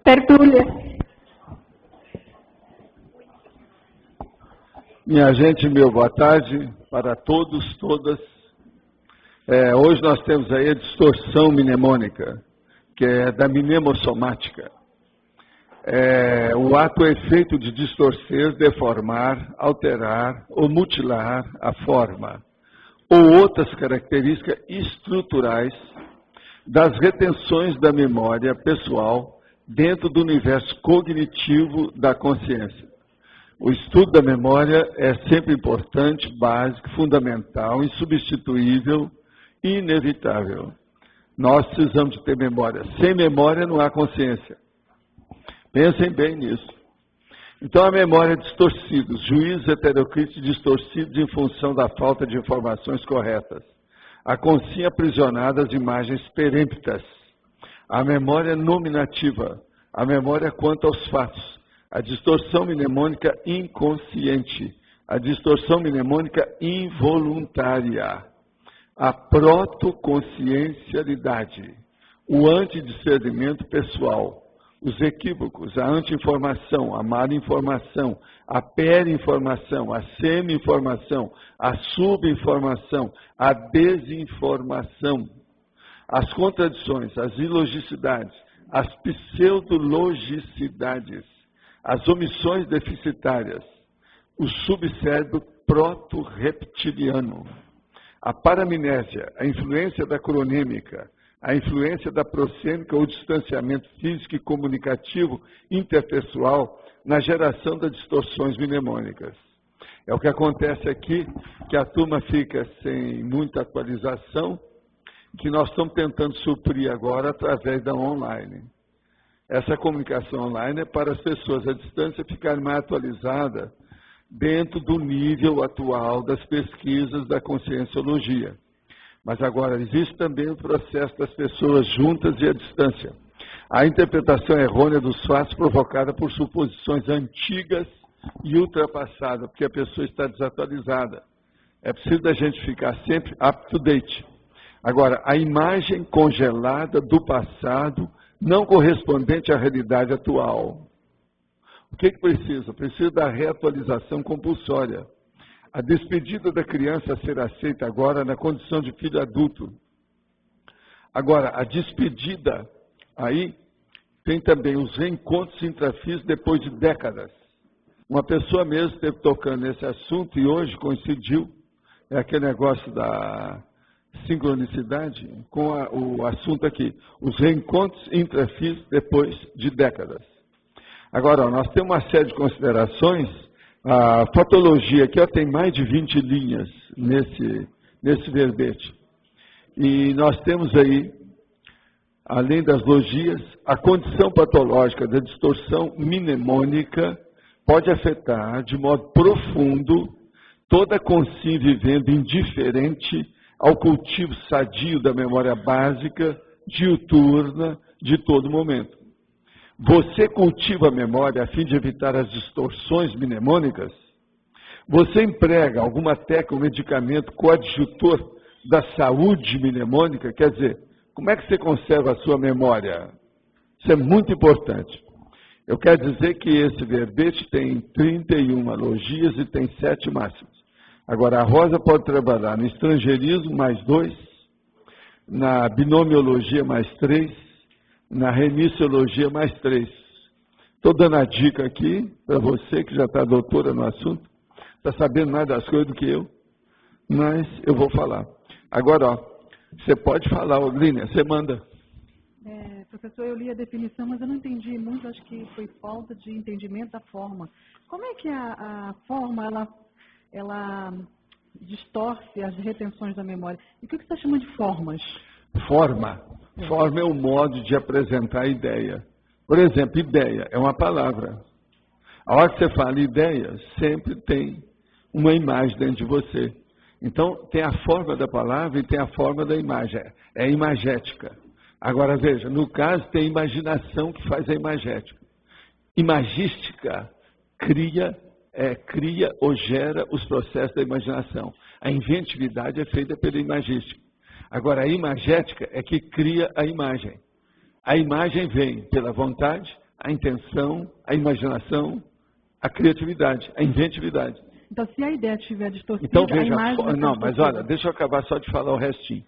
Tertúlia. Minha gente, boa tarde para todos, todas. Hoje nós temos aí a distorção mnemônica, que é da mnemossomática. O ato ou efeito de distorcer, deformar, alterar ou mutilar a forma, ou outras características estruturais das retenções da memória pessoal dentro do universo cognitivo da consciência. O estudo da memória é sempre importante, básico, fundamental, insubstituível e inevitável. Nós precisamos de ter memória. Sem memória não há consciência. Pensem bem nisso. Então a memória é distorcida, os juízos heterocríticos distorcidos em função da falta de informações corretas. A consciência aprisionada às imagens perêmptas. A memória nominativa, a memória quanto aos fatos. A distorção mnemônica inconsciente, a distorção mnemônica involuntária, a protoconsciencialidade, o antidiscernimento pessoal, os equívocos, a anti-informação, a malinformação, a perinformação, a semi-informação, a subinformação, a desinformação, as contradições, as ilogicidades, as pseudologicidades, as omissões deficitárias, o subcérebro proto-reptiliano, a paramnésia, a influência da cronêmica, a influência da prosêmica ou distanciamento físico e comunicativo interpessoal na geração das distorções mnemônicas. É o que acontece aqui, que a turma fica sem muita atualização, que nós estamos tentando suprir agora através da online. Essa comunicação online é para as pessoas à distância ficarem mais atualizadas dentro do nível atual das pesquisas da conscienciologia. Mas agora existe também o processo das pessoas juntas e à distância. A interpretação errônea dos fatos provocada por suposições antigas e ultrapassadas, porque a pessoa está desatualizada. É preciso da gente ficar sempre up to date. Agora, a imagem congelada do passado não correspondente à realidade atual. O que precisa? Precisa da reatualização compulsória. A despedida da criança a ser aceita agora na condição de filho adulto. Agora, a despedida, aí tem também os reencontros intrafísicos depois de décadas. Uma pessoa mesmo esteve tocando nesse assunto e hoje coincidiu, é aquele negócio da sincronicidade com o assunto aqui, os reencontros intrafísicos depois de décadas. Agora, nós temos uma série de considerações. A patologia aqui tem mais de 20 linhas nesse verbete. E nós temos aí, além das logias, a condição patológica da distorção mnemônica pode afetar de modo profundo toda a consciência vivendo indiferente ao cultivo sadio da memória básica, diuturna, de todo momento. Você cultiva a memória a fim de evitar as distorções mnemônicas? Você emprega alguma técnica ou medicamento coadjutor da saúde mnemônica? Quer dizer, como é que você conserva a sua memória? Isso é muito importante. Eu quero dizer que esse verbete tem 31 logias e tem 7 máximas. Agora, a Rosa pode trabalhar no estrangeirismo, mais 2, na binomiologia, mais 3, na remissiologia, mais 3. Estou dando a dica aqui para você, que já está doutora no assunto, está sabendo mais das coisas do que eu, mas eu vou falar. Agora, você pode falar, Línia, você manda. Professor, eu li a definição, mas eu não entendi muito, acho que foi falta de entendimento da forma. Como é que a forma, ela distorce as retenções da memória? E o que você está chamando de formas? Forma. Forma é o modo de apresentar a ideia. Por exemplo, ideia é uma palavra. A hora que você fala ideia, sempre tem uma imagem dentro de você. Então, tem a forma da palavra e tem a forma da imagem. É imagética. Agora, veja, no caso, tem a imaginação que faz a imagética. Imagística cria ou gera os processos da imaginação. A inventividade é feita pela imagística. Agora, a imagética é que cria a imagem. A imagem vem pela vontade, a intenção, a imaginação, a criatividade, a inventividade. Então, se a ideia estiver distorcida, Então, veja, a imagem vai não, ser mas distorcida. olha, deixa eu acabar só de falar o restinho.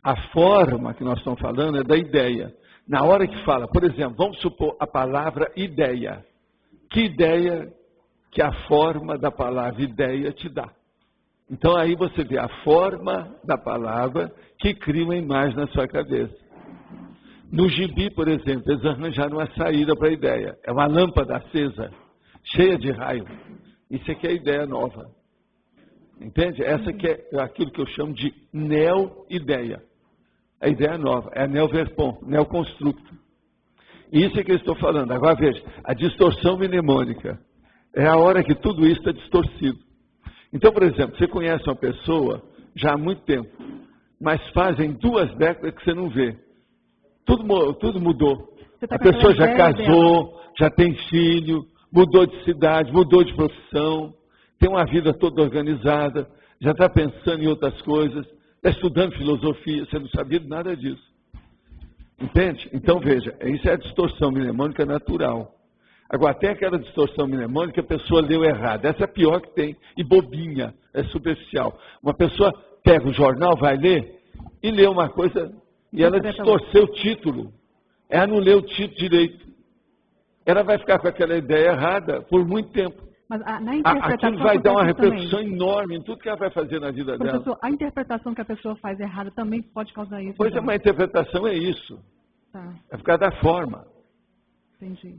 A forma que nós estamos falando é da ideia. Na hora que fala, por exemplo, vamos supor a palavra ideia. Que ideia que a forma da palavra ideia te dá? Então aí você vê a forma da palavra que cria uma imagem na sua cabeça. No gibi, por exemplo, eles arranjaram uma saída para a ideia. É uma lâmpada acesa, cheia de raio. Isso aqui é a ideia nova. Entende? Essa que é aquilo que eu chamo de neo-ideia. A ideia nova, é a neo-verpon, neo-constructo. E isso é que eu estou falando. Agora veja, a distorção mnemônica. É a hora que tudo isso está distorcido. Então, por exemplo, você conhece uma pessoa já há muito tempo, mas fazem 2 décadas que você não vê. Tudo mudou. A pessoa já casou, já tem filho, mudou de cidade, mudou de profissão, tem uma vida toda organizada, já está pensando em outras coisas, está estudando filosofia, você não sabia de nada disso. Entende? Então, veja, isso é a distorção mnemônica natural. Agora, tem aquela distorção mnemônica que a pessoa leu errado. Essa é a pior que tem. E bobinha, é superficial. Uma pessoa pega o jornal, vai ler, e lê uma coisa, e ela distorceu o título. Ela não leu o título direito. Ela vai ficar com aquela ideia errada por muito tempo. Mas na interpretação aquilo vai dar uma repercussão enorme em tudo que ela vai fazer na vida dela. Professor, a interpretação que a pessoa faz errada também pode causar isso? Pois é, mas a interpretação é isso. Tá. É por causa da forma. Entendi.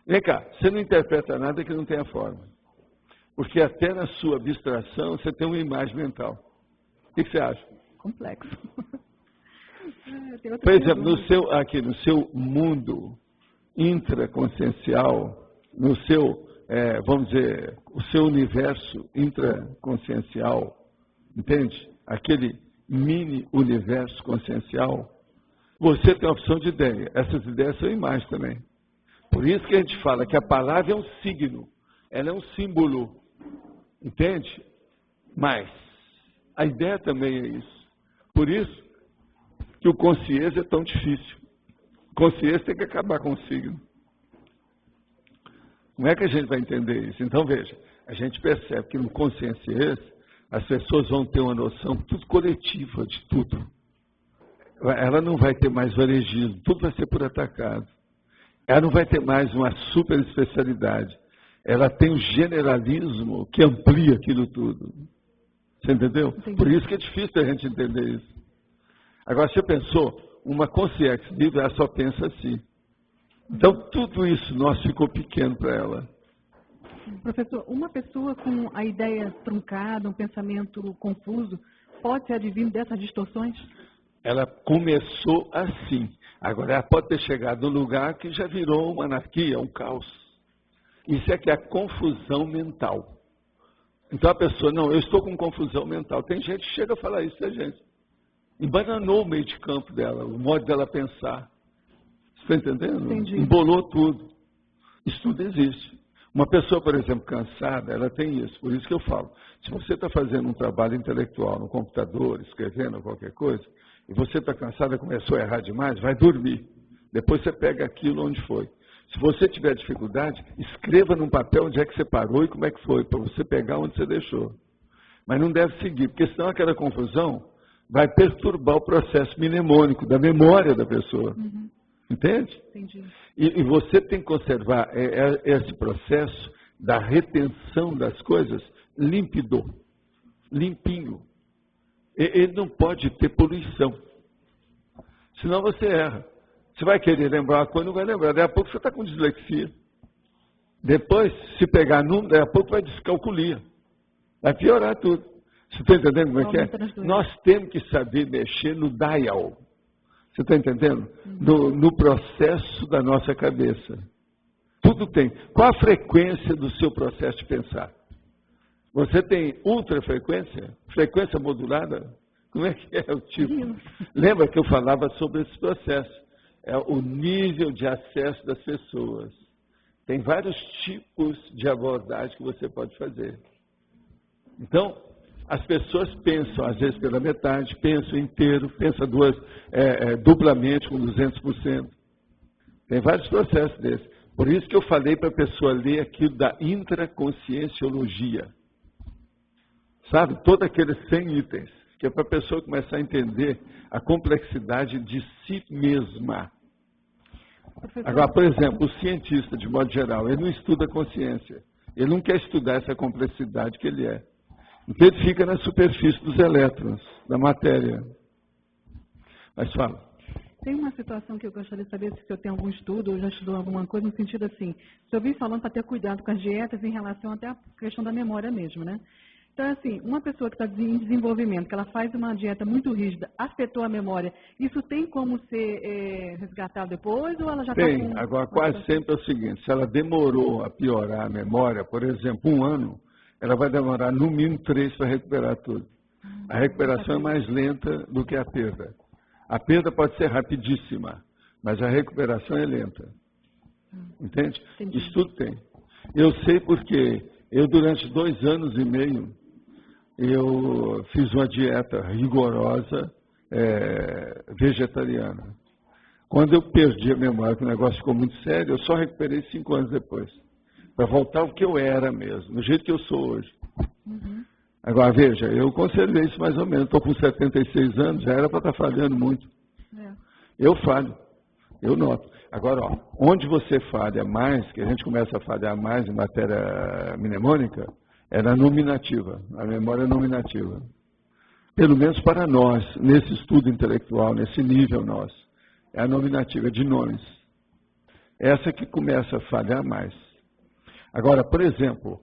Vem cá, você não interpreta nada que não tenha forma. Porque até na sua abstração você tem uma imagem mental. O que você acha? Complexo. Por exemplo, no seu mundo intraconsciencial, no seu, vamos dizer, o seu universo intraconsciencial, entende? Aquele mini universo consciencial, você tem a opção de ideia. Essas ideias são imagens também. Por isso que a gente fala que a palavra é um signo, ela é um símbolo, entende? Mas a ideia também é isso. Por isso que o consciência é tão difícil. O consciência tem que acabar com o signo. Como é que a gente vai entender isso? Então, veja, a gente percebe que no consciência as pessoas vão ter uma noção tudo coletiva de tudo. Ela não vai ter mais varejismo, tudo vai ser por atacado. Ela não vai ter mais uma super especialidade. Ela tem o generalismo que amplia aquilo tudo. Você entendeu? Entendi. Por isso que é difícil a gente entender isso. Agora, você pensou, uma consciência livre, ela só pensa assim. Então, tudo isso nosso ficou pequeno para ela. Professor, uma pessoa com a ideia truncada, um pensamento confuso, pode ser advindo dessas distorções? Ela começou assim. Agora, ela pode ter chegado num lugar que já virou uma anarquia, um caos. Isso é que é a confusão mental. Então, a pessoa, não, eu estou com confusão mental. Tem gente que chega a falar isso, tem gente. Embananou o meio de campo dela, o modo dela pensar. Você está entendendo? Entendi. Embolou tudo. Isso tudo existe. Uma pessoa, por exemplo, cansada, ela tem isso. Por isso que eu falo. Se você está fazendo um trabalho intelectual no computador, escrevendo qualquer coisa, e você está cansado e começou a errar demais, vai dormir. Depois você pega aquilo onde foi. Se você tiver dificuldade, escreva num papel onde é que você parou e como é que foi, para você pegar onde você deixou. Mas não deve seguir, porque senão aquela confusão vai perturbar o processo mnemônico da memória da pessoa. Uhum. Entende? Entendi. E você tem que conservar esse processo da retenção das coisas límpido, limpinho. Ele não pode ter poluição. Senão você erra. Você vai querer lembrar uma coisa, não vai lembrar. Daí a pouco você está com dislexia. Depois, se pegar número, daí a pouco vai descalculia. Vai piorar tudo. Você está entendendo como é que é? Nós temos que saber mexer no dial. Você está entendendo? No processo da nossa cabeça. Tudo tem. Qual a frequência do seu processo de pensar? Você tem ultrafrequência? Frequência modulada? Como é que é o tipo? Lembra que eu falava sobre esse processo? É o nível de acesso das pessoas. Tem vários tipos de abordagem que você pode fazer. Então, as pessoas pensam, às vezes, pela metade, pensam inteiro, pensam duplamente, com 200%. Tem vários processos desses. Por isso que eu falei para a pessoa ler aquilo da intraconscienciologia. Sabe? Todos aqueles 100 itens, que é para a pessoa começar a entender a complexidade de si mesma. Agora, por exemplo, o cientista, de modo geral, ele não estuda a consciência. Ele não quer estudar essa complexidade que ele é. Então ele fica na superfície dos elétrons, da matéria. Mas fala. Tem uma situação que eu gostaria de saber se o senhor tem algum estudo ou já estudou alguma coisa no sentido assim. O senhor vem falando para ter cuidado com as dietas em relação até à questão da memória mesmo, né? Então, assim, uma pessoa que está em desenvolvimento, que ela faz uma dieta muito rígida, afetou a memória, isso tem como ser resgatado depois ou ela já está com... Tem, agora quase sempre é o seguinte, se ela demorou a piorar a memória, por exemplo, 1 ano, ela vai demorar no mínimo 3 para recuperar tudo. A recuperação é mais lenta do que a perda. A perda pode ser rapidíssima, mas a recuperação é lenta. Entende? Entendi. Isso tudo tem. Eu sei porque eu, durante 2 anos e meio, eu fiz uma dieta rigorosa, vegetariana. Quando eu perdi a memória, que o negócio ficou muito sério, eu só recuperei 5 anos depois. Para voltar ao que eu era mesmo, do jeito que eu sou hoje. Uhum. Agora, veja, eu conservei isso mais ou menos. Estou com 76 anos, já era para estar falhando muito. Eu falho, eu noto. Agora, ó, onde você falha mais, que a gente começa a falhar mais em matéria mnemônica, é na nominativa, a memória nominativa. Pelo menos para nós, nesse estudo intelectual, nesse nível nosso. É a nominativa de nomes. Essa que começa a falhar mais. Agora, por exemplo,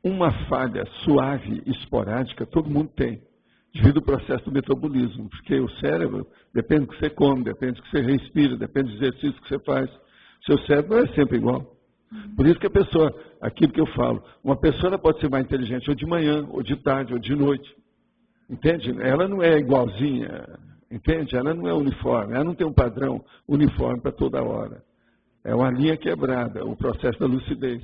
uma falha suave, esporádica, todo mundo tem, devido ao processo do metabolismo, porque o cérebro depende do que você come, depende do que você respira, depende do exercício que você faz. Seu cérebro não é sempre igual. Por isso que a pessoa, aquilo que eu falo, uma pessoa ela pode ser mais inteligente ou de manhã, ou de tarde, ou de noite. Entende? Ela não é igualzinha, entende? Ela não é uniforme, ela não tem um padrão uniforme para toda hora. É uma linha quebrada, o processo da lucidez.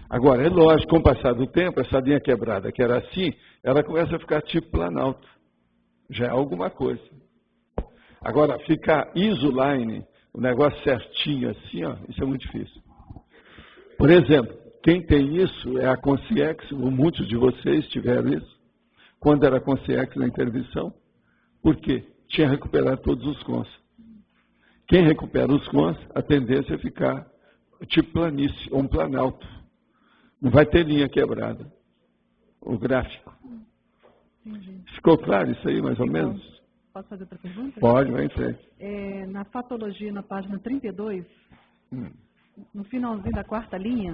Agora, é lógico, com o passar do tempo, essa linha quebrada que era assim, ela começa a ficar tipo planalto. Já é alguma coisa. Agora, ficar isoline, o negócio certinho assim, ó, isso é muito difícil. Por exemplo, quem tem isso é a Consciex, muitos de vocês tiveram isso, quando era Consciex na intervenção. Por quê? Tinha recuperado todos os cons. Quem recupera os cons, a tendência é ficar tipo planície, ou um planalto. Não vai ter linha quebrada. O gráfico. Entendi. Ficou claro isso aí, mais ou menos? Posso fazer outra pergunta? Pode, vai em frente. Na patologia, na página 32, no finalzinho da 4ª linha,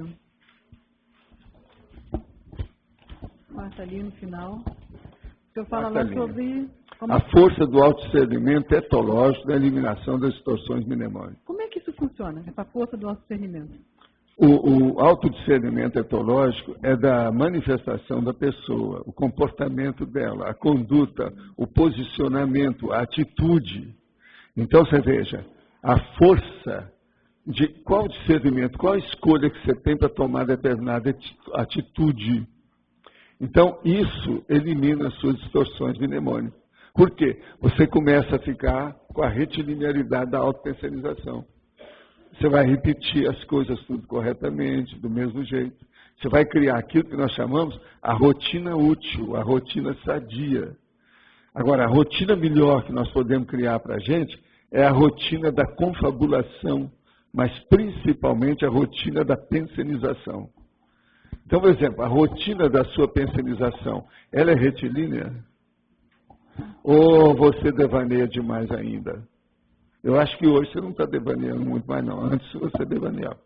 no final, o senhor fala lá sobre... A força do autodiscernimento etológico da eliminação das distorções mnemônicas. Como é que isso funciona, essa força do autodiscernimento? O autodiscernimento etológico é da manifestação da pessoa, o comportamento dela, a conduta, o posicionamento, a atitude. Então, você veja, a força de qual discernimento, qual escolha que você tem para tomar determinada atitude. Então, isso elimina as suas distorções mnemônicas. Por quê? Você começa a ficar com a retilinearidade da autopersonalização. Você vai repetir as coisas tudo corretamente, do mesmo jeito. Você vai criar aquilo que nós chamamos a rotina útil, a rotina sadia. Agora, a rotina melhor que nós podemos criar para a gente é a rotina da confabulação, mas principalmente a rotina da pensenização. Então, por exemplo, a rotina da sua pensenização, ela é retilínea? Ou você devaneia demais ainda? Eu acho que hoje você não está devaneando muito mais, não. Antes você devaneava.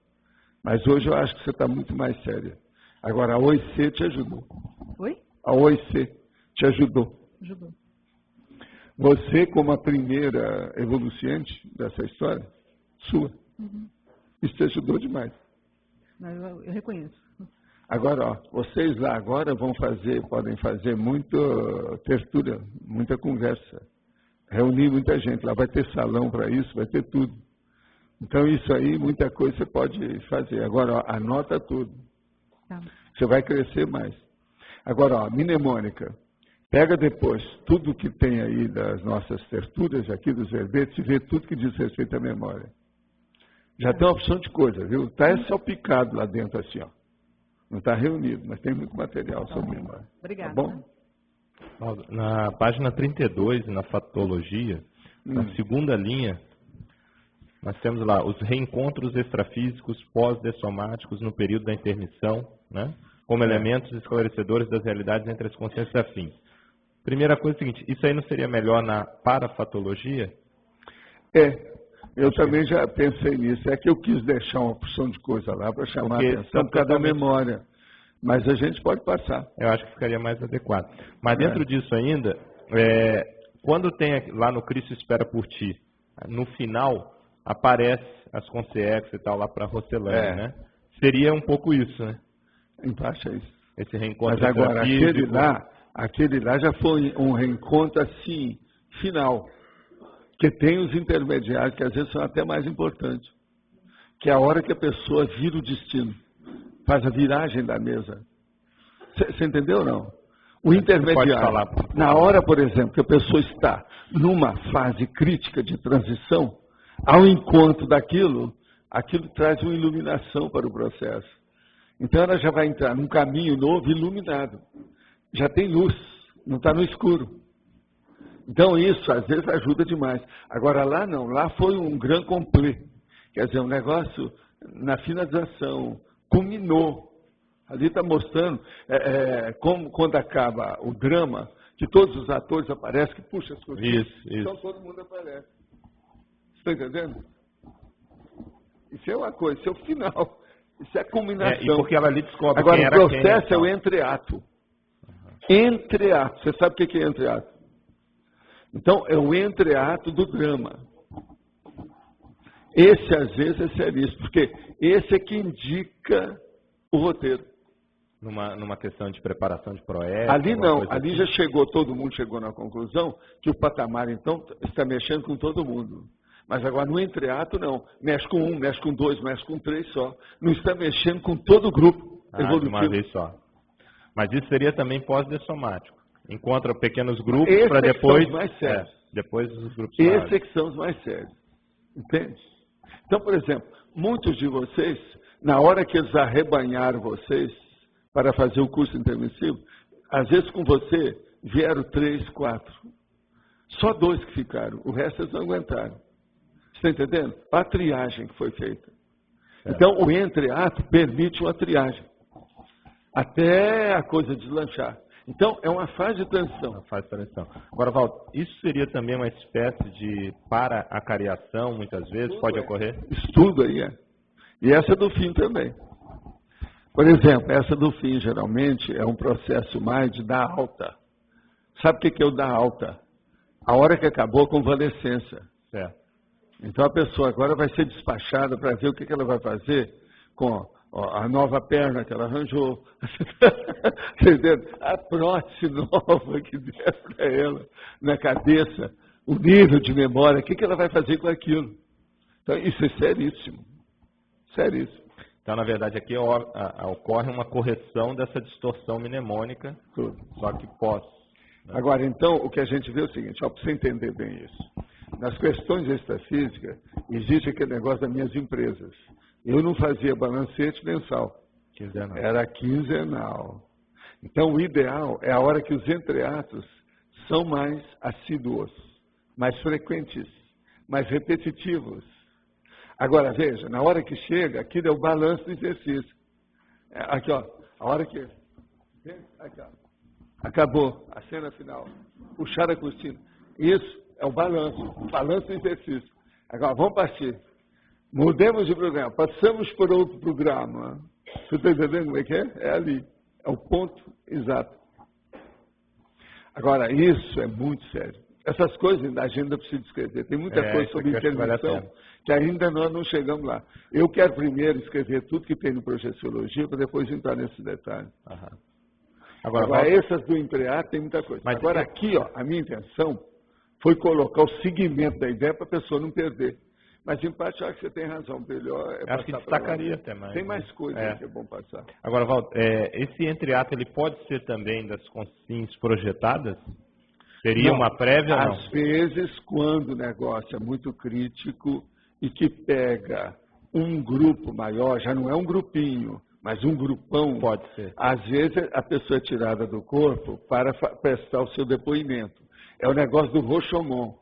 Mas hoje eu acho que você está muito mais séria. Agora, a OIC te ajudou. Oi? A OIC te ajudou. Ajudou. Você, como a primeira evoluciante dessa história, sua. Isso te ajudou demais. Mas eu reconheço. Agora, ó, vocês lá agora podem fazer muita tertúlia, muita conversa. Reunir muita gente, lá vai ter salão para isso, vai ter tudo. Então, isso aí, muita coisa você pode fazer. Agora, ó, anota tudo. Tá. Você vai crescer mais. Agora, ó, mnemônica. Pega depois tudo que tem aí das nossas tertúlias, aqui dos verbetes, e vê tudo que diz respeito à memória. Já tem uma opção de coisa, viu? Está salpicado lá dentro assim, ó. Não está reunido, mas tem muito material sobre isso. Obrigada. Tá bom? Na página 32, na fatologia, na segunda linha, nós temos lá os reencontros extrafísicos pós-dessomáticos no período da intermissão, né? Como elementos esclarecedores das realidades entre as consciências afins. Primeira coisa é a seguinte, isso aí não seria melhor na parafatologia? Eu também já pensei nisso. É que eu quis deixar uma opção de coisa lá para chamar a atenção por causa da memória. Mas a gente pode passar. Eu acho que ficaria mais adequado. Mas dentro disso ainda, quando tem lá no Cristo Espera por Ti, no final aparece as consciências e tal lá para Rosselane, né? Seria um pouco isso, né? Embaixo é isso. Esse reencontro. Mas agora, aquele lá já foi um reencontro assim, final. Que tem os intermediários, que às vezes são até mais importantes. Que é a hora que a pessoa vira o destino. Faz a viragem da mesa. Você entendeu ou não? O intermediário, na hora, por exemplo, que a pessoa está numa fase crítica de transição, ao encontro daquilo, aquilo traz uma iluminação para o processo. Então ela já vai entrar num caminho novo, iluminado. Já tem luz, não está no escuro. Então isso, às vezes, ajuda demais. Agora lá não, lá foi um grand complet. Quer dizer, um negócio na finalização, culminou. Ali está mostrando como quando acaba o drama, que todos os atores aparecem, que puxa as coisas. Isso. Então todo mundo aparece. Está entendendo? Isso é uma coisa, isso é o final. Isso é a culminação. E porque ela ali descobre agora, quem era o processo quem, é o entreato. Entreato. Você sabe o que é entreato? Então, é o entreato do drama. Esse, às vezes, é seríssimo, porque esse é que indica o roteiro. Numa questão de preparação de projeto. Ali não, ali já chegou, todo mundo chegou na conclusão que o patamar, então, está mexendo com todo mundo. Mas agora, no entreato, não. Mexe com um, mexe com dois, mexe com três só. Não está mexendo com todo o grupo evolutivo. De uma vez só. Mas isso seria também pós-dessomático. Encontra pequenos grupos para depois... São os mais sérios. Depois os grupos maiores. Esses são os mais sérios. Entende? Então, por exemplo, muitos de vocês, na hora que eles arrebanharam vocês para fazer o curso intermissivo, às vezes com você vieram 3, 4. Só 2 que ficaram. O resto eles não aguentaram. Você está entendendo? A triagem que foi feita. Então, o entreato permite uma triagem. Até a coisa deslanchar. Então, é uma fase de transição. Uma fase de transição. Agora, Valdo, isso seria também uma espécie de para-acariação, muitas vezes? Tudo pode ocorrer? Isso tudo aí é. E essa do fim também. Por exemplo, essa do fim, geralmente, é um processo mais de dar alta. Sabe o que é o dar alta? A hora que acabou a convalescência. Certo. Então, a pessoa agora vai ser despachada para ver o que ela vai fazer com a nova perna que ela arranjou, entendeu? A prótese nova que deram para ela na cabeça, o nível de memória, o que ela vai fazer com aquilo. Então, isso é seríssimo. Seríssimo. Então, na verdade, aqui ocorre uma correção dessa distorção mnemônica, só que pós. Né? Agora, então, o que a gente vê é o seguinte, para você entender bem isso. Nas questões extrafísicas, existe aquele negócio das minhas empresas. Eu não fazia balancete mensal. Quinzenal. Era quinzenal. Então, o ideal é a hora que os entreatos são mais assíduos, mais frequentes, mais repetitivos. Agora, veja, na hora que chega, aquilo é o balanço do exercício. Aqui, ó, a hora que... Aqui, ó. Acabou a cena final. Puxar a cortina. Isso é o balanço do exercício. Agora, vamos partir. Mudemos de programa, passamos por outro programa. Você está entendendo como é que é? É ali. É o ponto exato. Agora, isso é muito sério. Essas coisas da agenda precisa escrever. Tem muita coisa sobre intervenção que ainda nós não chegamos lá. Eu quero primeiro escrever tudo que tem no Projeciologia para depois entrar nesse detalhe. Agora essas do entreato tem muita coisa. Mas agora aqui, ó, a minha intenção foi colocar o seguimento da ideia para a pessoa não perder. Mas, em parte, eu acho que você tem razão. Melhor é acho que destacaria até mais. Tem mais coisas que é bom passar. Agora, Valdo, esse entreato ele pode ser também das consciências projetadas? Seria uma prévia ou não? Às vezes, quando o negócio é muito crítico e que pega um grupo maior, já não é um grupinho, mas um grupão. Pode ser. Às vezes a pessoa é tirada do corpo para prestar o seu depoimento. É o negócio do Rashomon.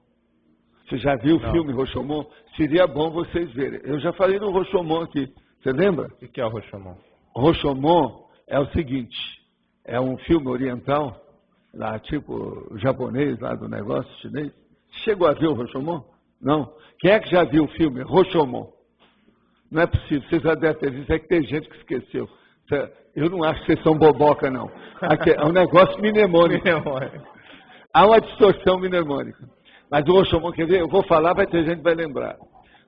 Você já viu o filme Rashomon? Seria bom vocês verem. Eu já falei no Rashomon aqui. Você lembra? O que é o Rashomon? Rashomon é o seguinte, é um filme oriental, lá tipo japonês, lá do negócio chinês. Chegou a ver o Rashomon? Não. Quem é que já viu o filme Rashomon? Não é possível, vocês já devem ter visto, é que tem gente que esqueceu. Eu não acho que vocês são boboca, não. Aqui é um negócio mnemônico. Há uma distorção mnemônica. Mas o Rashomon, quer ver? Eu vou falar, vai ter gente que vai lembrar.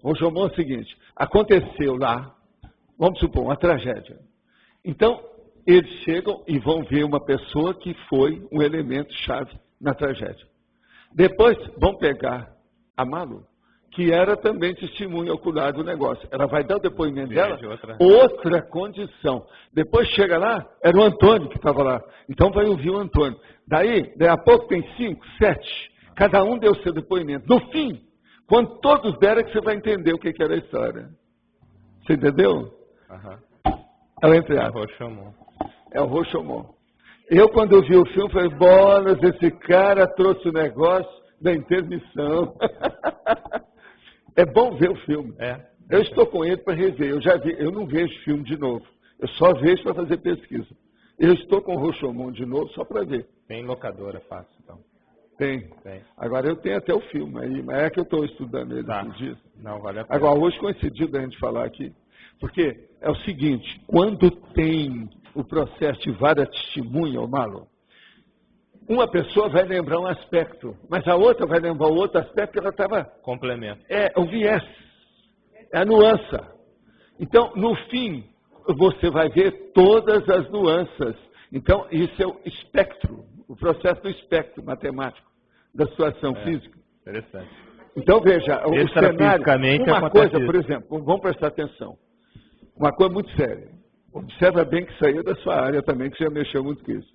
O Rashomon é o seguinte, aconteceu lá, vamos supor, uma tragédia. Então, eles chegam e vão ver uma pessoa que foi um elemento chave na tragédia. Depois, vão pegar a Malu, que era também testemunha ocular do negócio. Ela vai dar o depoimento dela, outra condição. Depois chega lá, era o Antônio que estava lá. Então vai ouvir o Antônio. Daí a pouco tem 5, 7. Cada um deu o seu depoimento. No fim, quando todos deram, que você vai entender o que era a história. Você entendeu? Ela entre É o Rashomon. É o Rashomon. Eu, quando eu vi o filme, falei, bolas, esse cara trouxe o negócio da intermissão. É bom ver o filme. Eu estou com ele para rever. Eu já vi, eu não vejo filme de novo. Eu só vejo para fazer pesquisa. Eu estou com o Rashomon de novo só para ver. Tem locadora fácil, então. Tem. Agora eu tenho até o filme aí, mas é que eu estou estudando ele esses dias. Não, vale a pena. Agora, hoje coincidiu da gente falar aqui. Porque é o seguinte, quando tem o processo de vara testemunha, ô Marlon, uma pessoa vai lembrar um aspecto, mas a outra vai lembrar o outro aspecto que ela estava... Complemento. É o viés, é a nuance. Então, no fim, você vai ver todas as nuances. Então, isso é o espectro, o processo do espectro matemático da situação física. Interessante. Então, veja, o cenário... Uma coisa, por exemplo, vamos prestar atenção. Uma coisa muito séria. Observa bem que isso aí é da sua área também, que você já mexeu muito com isso.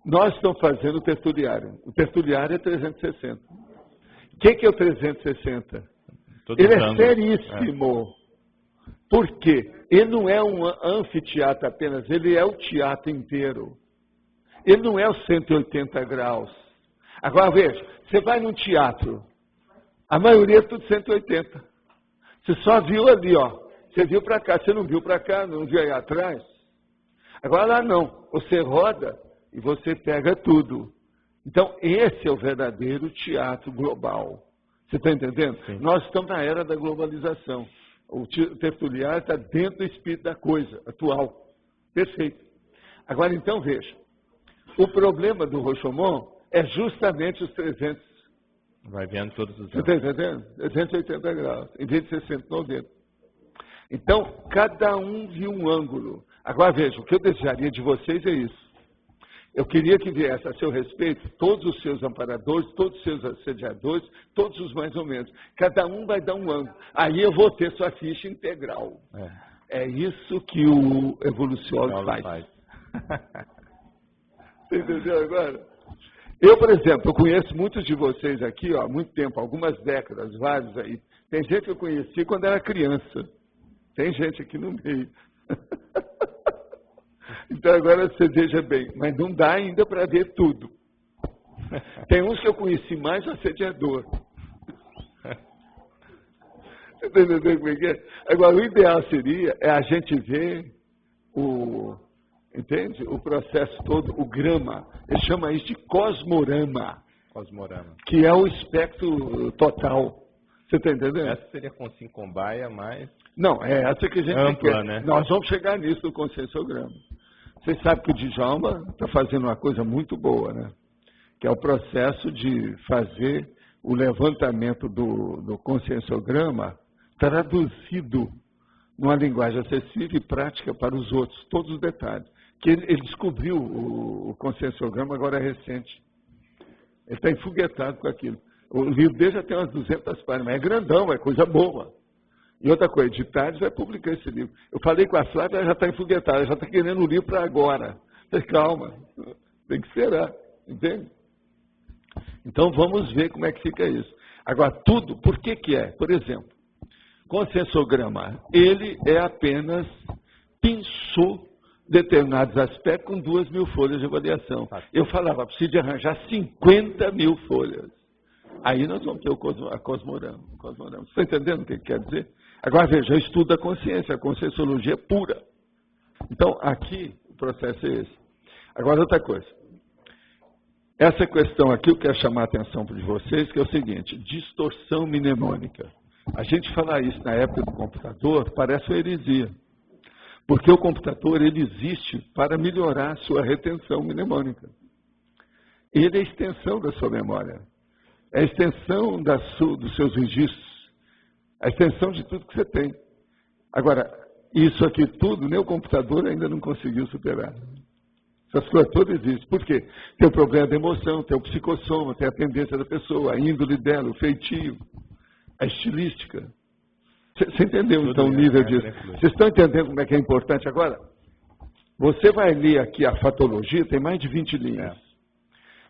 Nós estamos fazendo o tertuliário. O tertuliário é 360. O que é o 360? Ele é seríssimo. Por quê? Ele não é um anfiteatro apenas, ele é o teatro inteiro. Ele não é os 180 graus. Agora, veja, você vai num teatro, a maioria é tudo 180. Você só viu ali, ó. Você viu para cá, você não viu para cá, não viu aí atrás. Agora lá não, você roda e você pega tudo. Então, esse é o verdadeiro teatro global. Você está entendendo? Sim. Nós estamos na era da globalização. O tertuliário está dentro do espírito da coisa atual. Perfeito. Agora, então, veja. O problema do Rashomon é justamente os 300. Vai vendo todos os... Você está entendendo? 380 graus, em vez de 60, 90. Então, cada um viu um ângulo. Agora, veja, o que eu desejaria de vocês é isso. Eu queria que viesse a seu respeito todos os seus amparadores, todos os seus assediadores, todos os mais ou menos. Cada um vai dar um ângulo. Aí eu vou ter sua ficha integral. É isso que o evoluciólogo faz. Você entendeu agora? Eu, por exemplo, eu conheço muitos de vocês aqui, ó, há muito tempo, algumas décadas, vários aí. Tem gente que eu conheci quando era criança. Tem gente aqui no meio. Então agora você veja bem, mas não dá ainda para ver tudo. Tem uns que eu conheci mais assediador. Você está entendendo como é que é? Agora, o ideal seria a gente ver entende? O processo todo, o grama. Ele chama isso de cosmorama. Cosmorama. Que é o espectro total. Você está entendendo? Essa seria com Sincombaia, mas... Não, é essa que a gente ampla, quer. Né? Nós vamos chegar nisso no conscienciograma. Vocês sabem que o Djalma está fazendo uma coisa muito boa, né? Que é o processo de fazer o levantamento do conscienciograma traduzido numa linguagem acessível e prática para os outros, todos os detalhes. Que ele descobriu o conscienciograma agora recente. Ele está enfoguetado com aquilo. O livro dele já tem umas 200 páginas, mas é grandão, é coisa boa. E outra coisa, de tarde vai publicar esse livro. Eu falei com a Flávia, ela já está enfoguetada, ela já está querendo o livro para agora. Falei, calma, tem que esperar, entende? Então vamos ver como é que fica isso. Agora, tudo, por que que é? Por exemplo, Consensograma, ele é apenas pensou determinados aspectos com 2.000 folhas de avaliação. Eu falava, preciso de arranjar 50.000 folhas. Aí nós vamos ter a cosmorama. Você está entendendo o que quer dizer? Agora veja, eu estudo a consciência, a conscienciologia é pura. Então, aqui, o processo é esse. Agora, outra coisa. Essa questão aqui, eu quero chamar a atenção de vocês, que é o seguinte, distorção mnemônica. A gente falar isso na época do computador parece uma heresia. Porque o computador, ele existe para melhorar a sua retenção mnemônica. Ele é a extensão da sua memória. É a extensão dos seus registros. A extensão de tudo que você tem. Agora, isso aqui tudo, nem o computador ainda não conseguiu superar. Essas coisas todas existem. Por quê? Tem o problema da emoção, tem o psicossoma, tem a tendência da pessoa, a índole dela, o feitio, a estilística. Você entendeu, tudo então, o nível disso? Vocês estão entendendo como é que é importante agora? Você vai ler aqui a fatologia, tem mais de 20 linhas.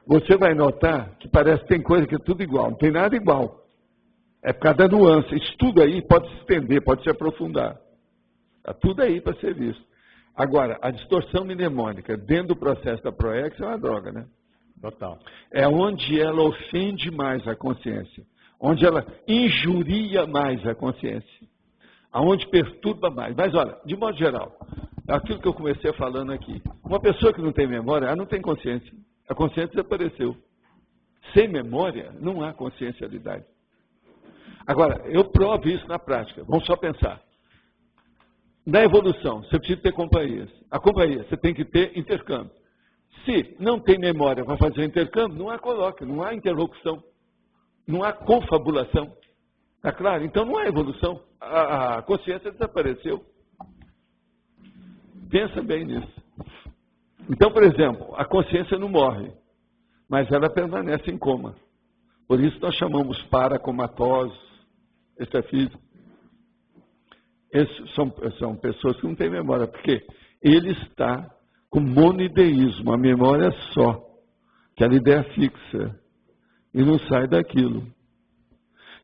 Você vai notar que parece que tem coisa que é tudo igual. Não tem nada igual. É por causa da nuance. Isso tudo aí pode se estender, pode se aprofundar. Está tudo aí para ser visto. Agora, a distorção mnemônica dentro do processo da ProEx é uma droga, né? Total. É onde ela ofende mais a consciência. Onde ela injuria mais a consciência. Aonde perturba mais. Mas olha, de modo geral, é aquilo que eu comecei falando aqui. Uma pessoa que não tem memória, ela não tem consciência. A consciência desapareceu. Sem memória, não há consciencialidade. Agora, eu provo isso na prática. Vamos só pensar. Na evolução, você precisa ter companhias. A companhia, você tem que ter intercâmbio. Se não tem memória para fazer intercâmbio, não há colóquio, não há interlocução, não há confabulação. Está claro? Então não há evolução. A consciência desapareceu. Pensa bem nisso. Então, por exemplo, a consciência não morre, mas ela permanece em coma. Por isso nós chamamos paracomatosos, extrafísicos. Esses são pessoas que não têm memória, porque ele está com monoideísmo, a memória só, aquela ideia fixa, e não sai daquilo.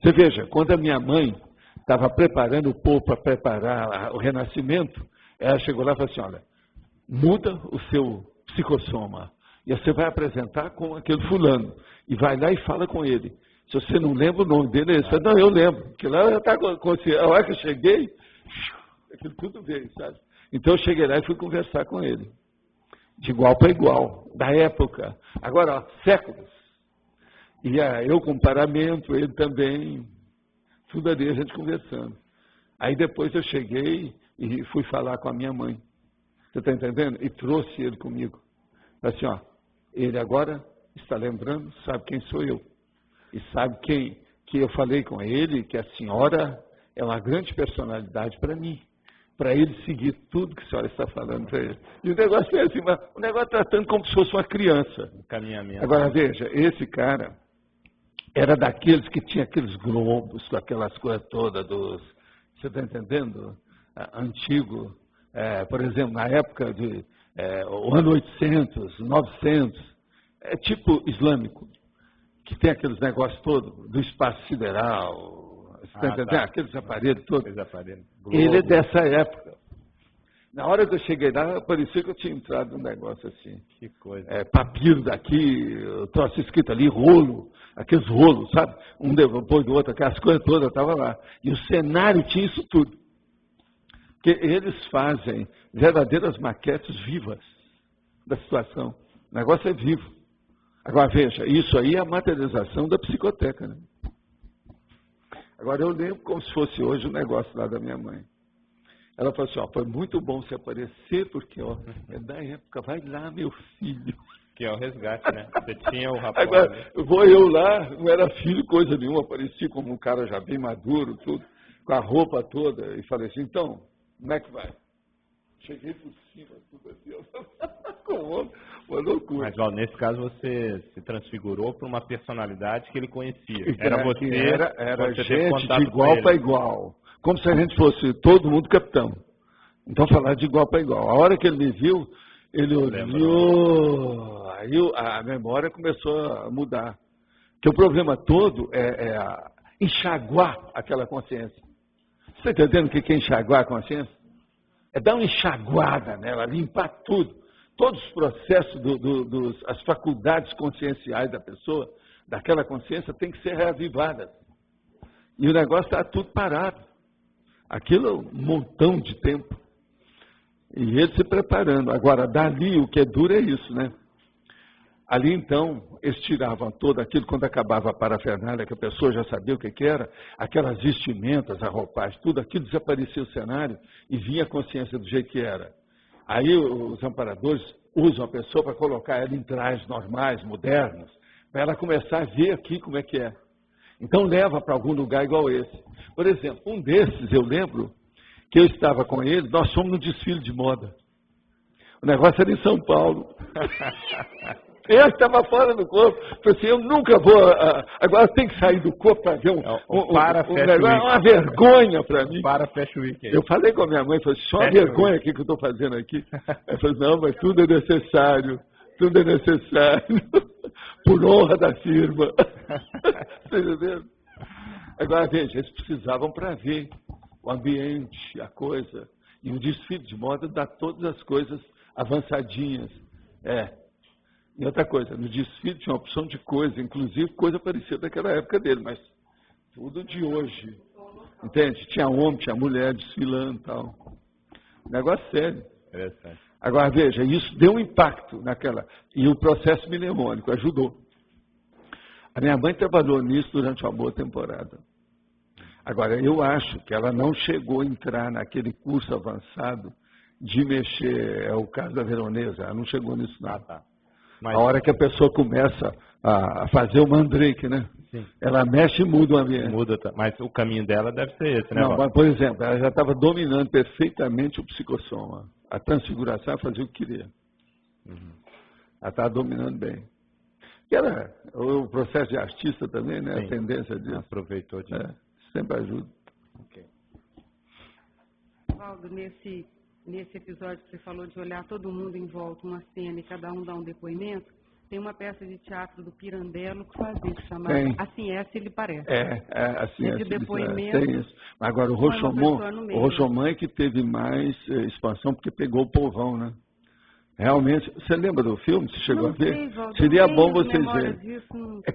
Você veja, quando a minha mãe estava preparando o povo para preparar o renascimento, ela chegou lá e falou assim, olha, muda o seu psicossoma, e você vai apresentar com aquele fulano, e vai lá e fala com ele. Se você não lembra o nome dele, ele fala, não, eu lembro, porque lá eu estava com a hora que eu cheguei, aquilo tudo veio, sabe? Então eu cheguei lá e fui conversar com ele, de igual para igual, da época. Agora, ó, séculos. E eu com paramento, ele também, tudo ali a gente conversando. Aí depois eu cheguei e fui falar com a minha mãe. Você está entendendo? E trouxe ele comigo. Assim, ó, ele agora está lembrando, sabe quem sou eu. E sabe que eu falei com ele, que a senhora é uma grande personalidade para mim. Para ele seguir tudo que a senhora está falando para ele. E o negócio é assim, o negócio tratando como se fosse uma criança. Caminhamento. Agora veja, esse cara era daqueles que tinha aqueles globos, com aquelas coisas todas dos... Você está entendendo? Antigo. Por exemplo, na época de o ano 800, 900, é tipo islâmico, que tem aqueles negócios todos do espaço sideral, você está entendendo? Tá. Aqueles aparelhos todos. Aqueles aparelhos. Ele é dessa época. Na hora que eu cheguei lá, parecia que eu tinha entrado num negócio assim. Que coisa. Papiro daqui, troço escrito ali, rolo, aqueles rolos, sabe? Um depois do outro, aquelas coisas todas, estava lá. E o cenário tinha isso tudo. Porque eles fazem verdadeiras maquetes vivas da situação. O negócio é vivo. Agora, veja, isso aí é a materialização da psicoteca, né? Agora, eu lembro como se fosse hoje o negócio lá da minha mãe. Ela falou assim, ó, foi muito bom você aparecer, porque, ó, é da época, vai lá, meu filho. Que é o resgate, né? Você tinha o rapaz. Agora, vou eu lá, não era filho, coisa nenhuma, apareci como um cara já bem maduro, tudo, com a roupa toda, e falei assim, então, como é que vai? Cheguei por cima, tudo assim, com uma loucura. Mas, ó, nesse caso, você se transfigurou para uma personalidade que ele conhecia. Era você. Era você teve gente contato de igual com para ele. igual. Como se a gente fosse todo mundo capitão. Então, falar de igual para igual. A hora que ele me viu, ele olhou, aí a memória começou a mudar. Porque o problema todo é enxaguar aquela consciência. Você está entendendo o que é enxaguar a consciência? É dar uma enxaguada nela, limpar tudo. Todos os processos, as faculdades conscienciais da pessoa, daquela consciência, tem que ser reavivadas. E o negócio está tudo parado. Aquilo é um montão de tempo. E ele se preparando. Agora, dali, o que é duro é isso, né? Ali, então, eles tiravam tudo aquilo, quando acabava a parafernália, que a pessoa já sabia o que era, aquelas vestimentas, a roupagem, tudo aquilo desaparecia o cenário e vinha a consciência do jeito que era. Aí os amparadores usam a pessoa para colocar ela em trajes normais, modernos, para ela começar a ver aqui como é que é. Então leva para algum lugar igual esse. Por exemplo, um desses, eu lembro, que eu estava com ele, nós fomos no desfile de moda. O negócio era em São Paulo. Eu estava fora do corpo. Falei assim, eu nunca vou... agora tem que sair do corpo para ver um negócio. É uma vergonha para mim. Para Fashion Week. Eu falei com a minha mãe, falei, só uma vergonha aqui que eu estou fazendo aqui. Ela falou, não, mas tudo é necessário. Tudo é necessário. Por honra da firma. Está entendendo? Agora, veja, eles precisavam para ver o ambiente, a coisa. E o desfile de moda dá todas as coisas avançadinhas. E outra coisa, no desfile tinha uma opção de coisa, inclusive coisa parecida daquela época dele, mas tudo de hoje. Entende? Tinha homem, tinha mulher desfilando e tal. Negócio sério. Agora, veja, isso deu um impacto naquela... E o processo mnemônico ajudou. A minha mãe trabalhou nisso durante uma boa temporada. Agora, eu acho que ela não chegou a entrar naquele curso avançado de mexer, é o caso da Veronesa, ela não chegou nisso nada. Mas, a hora que a pessoa começa a fazer o mandrake, né? Sim. Ela mexe e muda o ambiente. Muda, mas o caminho dela deve ser esse, né? Não, mas, por exemplo, ela já estava dominando perfeitamente o psicossoma. A transfiguração, ela fazia o que queria. Ela estava dominando bem. Que era o processo de artista também, né? Sim. A tendência disso. Aproveitou disso. Sempre ajuda. Okay. Valdo, nesse episódio que você falou de olhar todo mundo em volta, uma cena e cada um dá um depoimento, tem uma peça de teatro do Pirandello que faz isso, chamada Assim É Se Ele Parece. Assim esse depoimento. Tem isso. Mas agora o Rochomon é que teve mais expansão, porque pegou o povão, né? Realmente, você lembra do filme? Você chegou a ver? Seria bom vocês verem.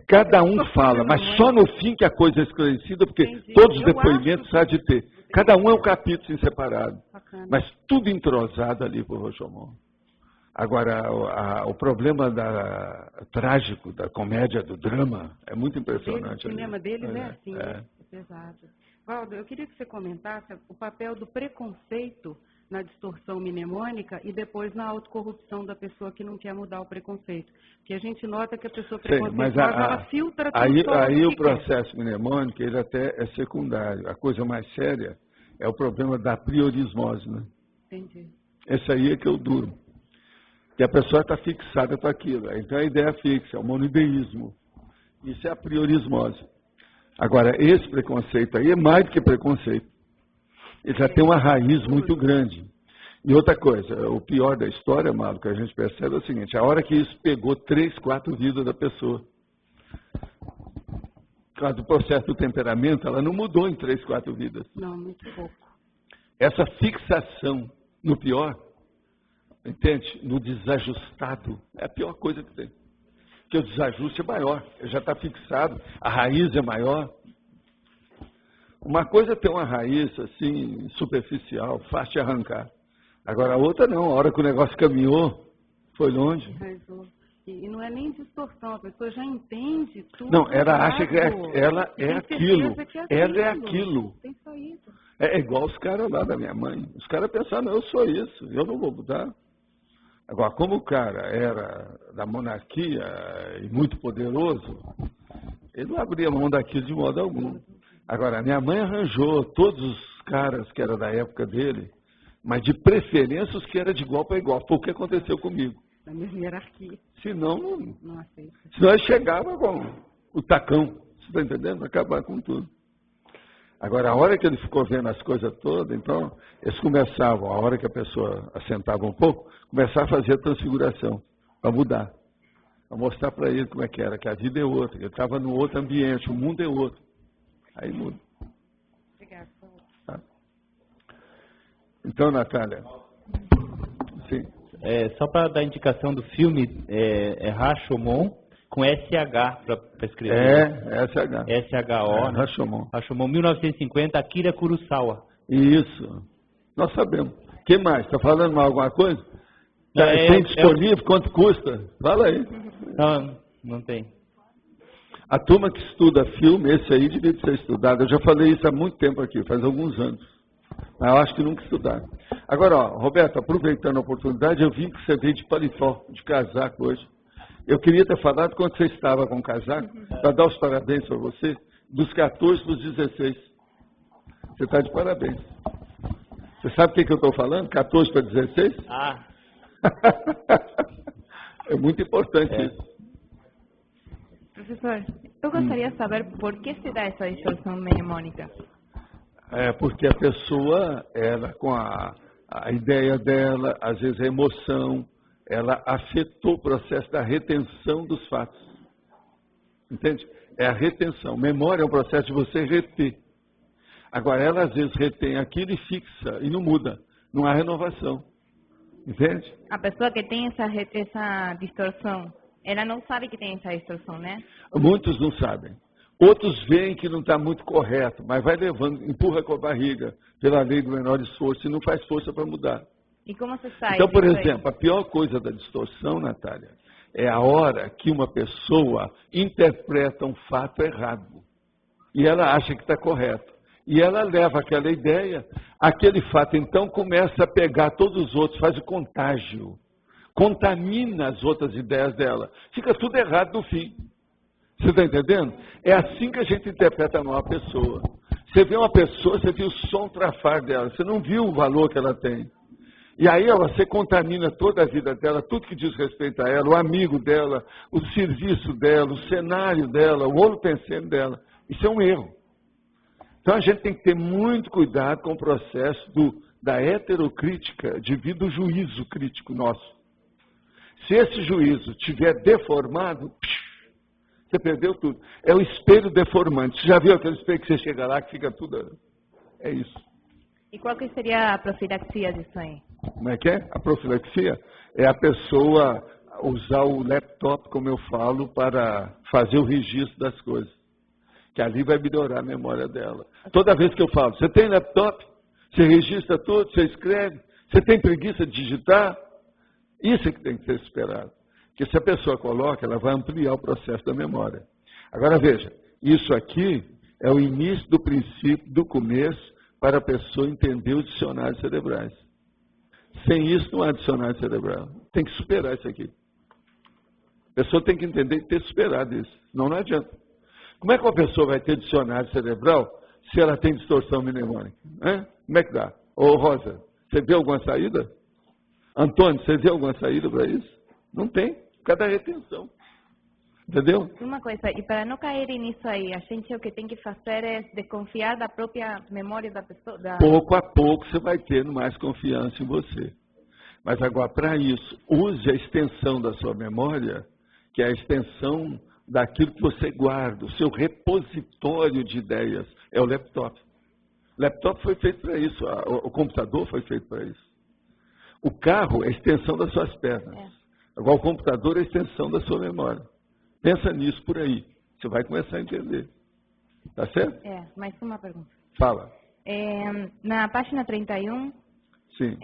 Cada um fala, mas só no fim que a coisa é esclarecida, porque todos os depoimentos há de ter. Cada um é um capítulo em separado. Mas tudo entrosado ali por Rochomon. Agora, o problema trágico, da comédia, do drama, é muito impressionante. O cinema deles é assim, é pesado. Valdo, eu queria que você comentasse o papel do preconceito na distorção mnemônica e depois na autocorrupção da pessoa que não quer mudar o preconceito. Porque a gente nota que a pessoa preconceituosa, ela filtra tudo. Aí o processo mnemônico, ele até é secundário. A coisa mais séria é o problema da priorismose, né? Entendi. Esse aí é que é o duro. Que a pessoa está fixada com aquilo. Então a ideia fixa, é o monoideísmo. Isso é a priorismose. Agora, esse preconceito aí é mais do que preconceito. Ele já tem uma raiz muito grande. E outra coisa, o pior da história, Malo, que a gente percebe é o seguinte, a hora que isso pegou 3, 4 vidas da pessoa. Por causa do processo do temperamento, ela não mudou em 3, 4 vidas. Não, muito pouco. Essa fixação no pior, entende? No desajustado, é a pior coisa que tem. Porque o desajuste é maior, ele já está fixado, a raiz é maior. Uma coisa é ter uma raiz assim, superficial, fácil de arrancar. Agora a outra não, a hora que o negócio caminhou, foi longe. E não é nem distorção, a pessoa já entende tudo. Não, ela acha que ela é aquilo. Ela é aquilo. Tem saída. É igual os caras lá da minha mãe. Os caras pensaram, não, eu sou isso, eu não vou mudar. Agora, como o cara era da monarquia e muito poderoso, ele não abria mão daquilo de modo algum. Agora, a minha mãe arranjou todos os caras que eram da época dele, mas de preferência os que eram de igual para igual. Foi o que aconteceu comigo. Na mesma hierarquia. Senão ele chegava com o tacão. Você está entendendo? Acabar com tudo. Agora, a hora que ele ficou vendo as coisas todas, então, eles começavam, a hora que a pessoa assentava um pouco, começavam a fazer a transfiguração, para mudar. Para mostrar para ele como é que era, que a vida é outra, que ele estava num outro ambiente, o mundo é outro. Aí muda. Obrigada. Tá? Então, Natália. Sim. Só para dar indicação do filme, é Rashomon, com SH para escrever. SH. SHO, né? Rashomon. Rashomon, 1950, Akira Kurosawa. Isso. Nós sabemos. O que mais? Está falando alguma coisa? Tem disponível? Quanto custa? Fala aí. Não tem. A turma que estuda filme, esse aí devia ser estudado. Eu já falei isso há muito tempo aqui, faz alguns anos. Mas eu acho que nunca estudaram. Agora, Roberto, aproveitando a oportunidade, eu vim que você veio de paletó, de casaco hoje. Eu queria ter falado quando você estava com o casaco, para dar os parabéns para você, dos 14 para os 16. Você está de parabéns. Você sabe o que eu estou falando? 14 para 16? É muito importante isso. Professor, eu gostaria de saber por que se dá essa distorção mnemônica. Porque a pessoa, ela com a ideia dela, às vezes a emoção, ela afetou o processo da retenção dos fatos. Entende? É a retenção. Memória é um processo de você reter. Agora, ela às vezes retém aquilo e fixa, e não muda. Não há renovação. Entende? A pessoa que tem essa distorção, ela não sabe que tem essa distorção, né? Muitos não sabem. Outros veem que não está muito correto, mas vai levando, empurra com a barriga, pela lei do menor esforço, e não faz força para mudar. E como se sai? Então, por exemplo, a pior coisa da distorção, Natália, é a hora que uma pessoa interpreta um fato errado. E ela acha que está correto. E ela leva aquela ideia, aquele fato então começa a pegar todos os outros, faz o contágio. Contamina as outras ideias dela. Fica tudo errado no fim. Você está entendendo? É assim que a gente interpreta a nova pessoa. Você vê uma pessoa, você viu só um trafar dela, você não viu o valor que ela tem. E aí você contamina toda a vida dela, tudo que diz respeito a ela, o amigo dela, o serviço dela, o cenário dela, o olho pensando dela. Isso é um erro. Então a gente tem que ter muito cuidado com o processo da heterocrítica devido ao juízo crítico nosso. Se esse juízo estiver deformado, você perdeu tudo. É o espelho deformante. Você já viu aquele espelho que você chega lá que fica tudo... É isso. E qual que seria a profilaxia disso aí? Como é que é? A profilaxia é a pessoa usar o laptop, como eu falo, para fazer o registro das coisas. Que ali vai melhorar a memória dela. Toda vez que eu falo, você tem laptop? Você registra tudo? Você escreve? Você tem preguiça de digitar? Isso é que tem que ser esperado. Porque se a pessoa coloca, ela vai ampliar o processo da memória. Agora veja, isso aqui é o início do princípio, do começo, para a pessoa entender os dicionários cerebrais. Sem isso não há dicionário cerebral. Tem que superar isso aqui. A pessoa tem que entender e ter superado isso. Não adianta. Como é que uma pessoa vai ter dicionário cerebral se ela tem distorção mnemônica? Como é que dá? Ô Rosa, você vê alguma saída? Antônio, você vê alguma saída para isso? Não tem, por causa da retenção. Entendeu? Uma coisa, e para não cair nisso aí, a gente o que tem que fazer é desconfiar da própria memória da pessoa? Pouco a pouco você vai tendo mais confiança em você. Mas agora, para isso, use a extensão da sua memória, que é a extensão daquilo que você guarda, o seu repositório de ideias, é o laptop. O laptop foi feito para isso, o computador foi feito para isso. O carro é a extensão das suas pernas. Agora, o computador é a extensão da sua memória. Pensa nisso por aí. Você vai começar a entender. Tá certo? Mais uma pergunta. Fala. Na página 31, sim.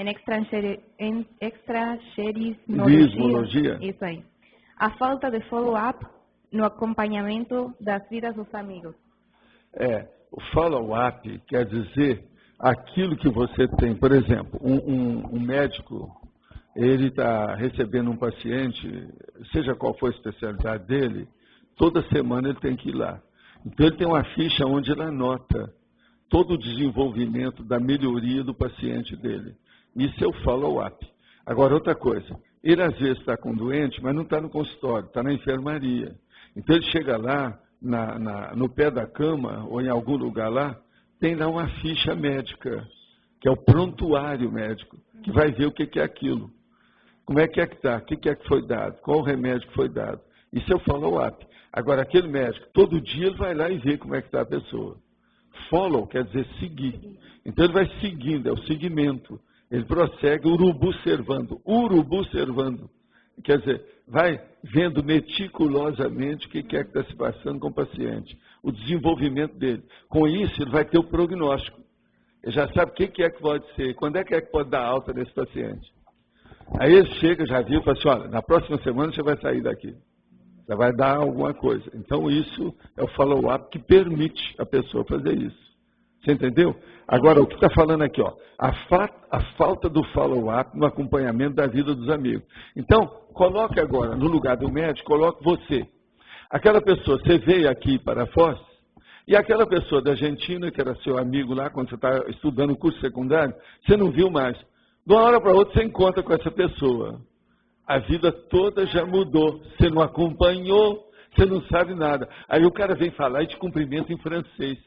Em extraxerismologia. Isso aí. A falta de follow-up no acompanhamento das vidas dos amigos. O follow-up quer dizer aquilo que você tem. Por exemplo, um médico, ele está recebendo um paciente, seja qual for a especialidade dele, toda semana ele tem que ir lá. Então ele tem uma ficha onde ele anota todo o desenvolvimento da melhoria do paciente dele. Isso é o follow-up. Agora, outra coisa, ele às vezes está com doente, mas não está no consultório, está na enfermaria. Então ele chega lá, no pé da cama, ou em algum lugar lá, tem lá uma ficha médica, que é o prontuário médico, que vai ver o que é aquilo. Como é que está? O que é que foi dado? Qual o remédio que foi dado? Isso é o follow-up. Agora, aquele médico, todo dia ele vai lá e vê como é que está a pessoa. Follow quer dizer seguir. Então ele vai seguindo, é o seguimento. Ele prossegue urubu servando. Urubu servando. Quer dizer, vai vendo meticulosamente o que é que está se passando com o paciente. O desenvolvimento dele. Com isso, ele vai ter o prognóstico. Ele já sabe o que é que pode ser, quando é que pode dar alta nesse paciente. Aí ele chega, já viu, e fala assim, olha, na próxima semana você vai sair daqui. Você vai dar alguma coisa. Então, isso é o follow-up que permite a pessoa fazer isso. Você entendeu? Agora, o que está falando aqui, ó, a falta do follow-up no acompanhamento da vida dos amigos. Então, coloque agora, no lugar do médico, coloque você. Aquela pessoa, você veio aqui para Foz, e aquela pessoa da Argentina, que era seu amigo lá, quando você está estudando o curso secundário, você não viu mais. De uma hora para outra, você encontra com essa pessoa. A vida toda já mudou. Você não acompanhou, você não sabe nada. Aí o cara vem falar e te cumprimenta em francês.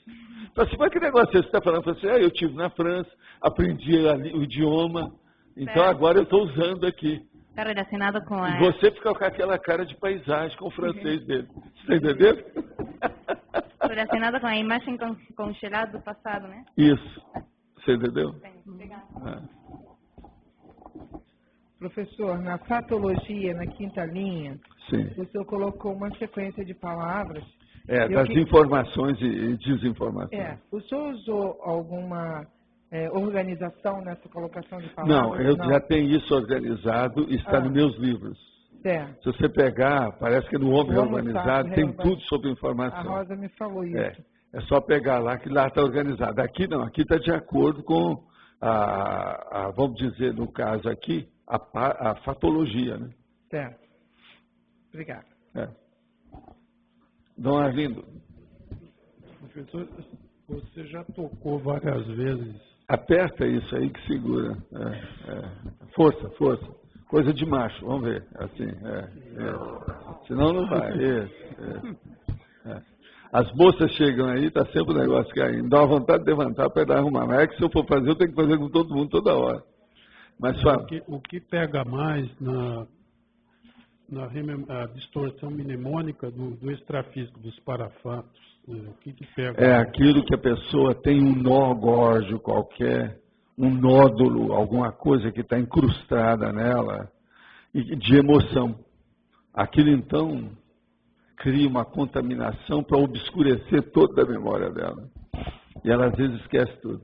Fala assim, mas que negócio é esse que você está falando? Fala assim, eu estive na França, aprendi o idioma, então agora eu estou usando aqui. Está relacionado com a... E você fica com aquela cara de paisagem com o francês dele. Você entendeu? Relacionado com a imagem congelada do passado, né? Isso. Você entendeu? Professor, na fatologia, na quinta linha, sim, o senhor colocou uma sequência de palavras. Das informações e desinformações. O senhor usou alguma organização nessa colocação de palavras? Não, eu já tenho isso organizado e está nos meus livros. Certo. Se você pegar, parece que no Homem Organizado tem tudo sobre informação. A Rosa me falou isso. É só pegar lá, que lá está organizado. Aqui não, aqui está de acordo com, vamos dizer, no caso aqui, a fatologia, né? Certo. Obrigado. Dom Arlindo. Professor, você já tocou várias vezes. Aperta isso aí que segura. Força, força. Coisa de macho, vamos ver. Assim, senão não vai. As moças chegam aí, está sempre o negócio caindo. Dá uma vontade de levantar para arrumar. Mas é que se eu for fazer, eu tenho que fazer com todo mundo toda hora. Mas o que pega mais na distorção mnemônica do extrafísico, dos parafatos? O que pega? É aquilo que a pessoa tem um nó górgio qualquer, um nódulo, alguma coisa que está incrustada nela, de emoção. Aquilo, então, cria uma contaminação para obscurecer toda a memória dela. E ela, às vezes, esquece tudo.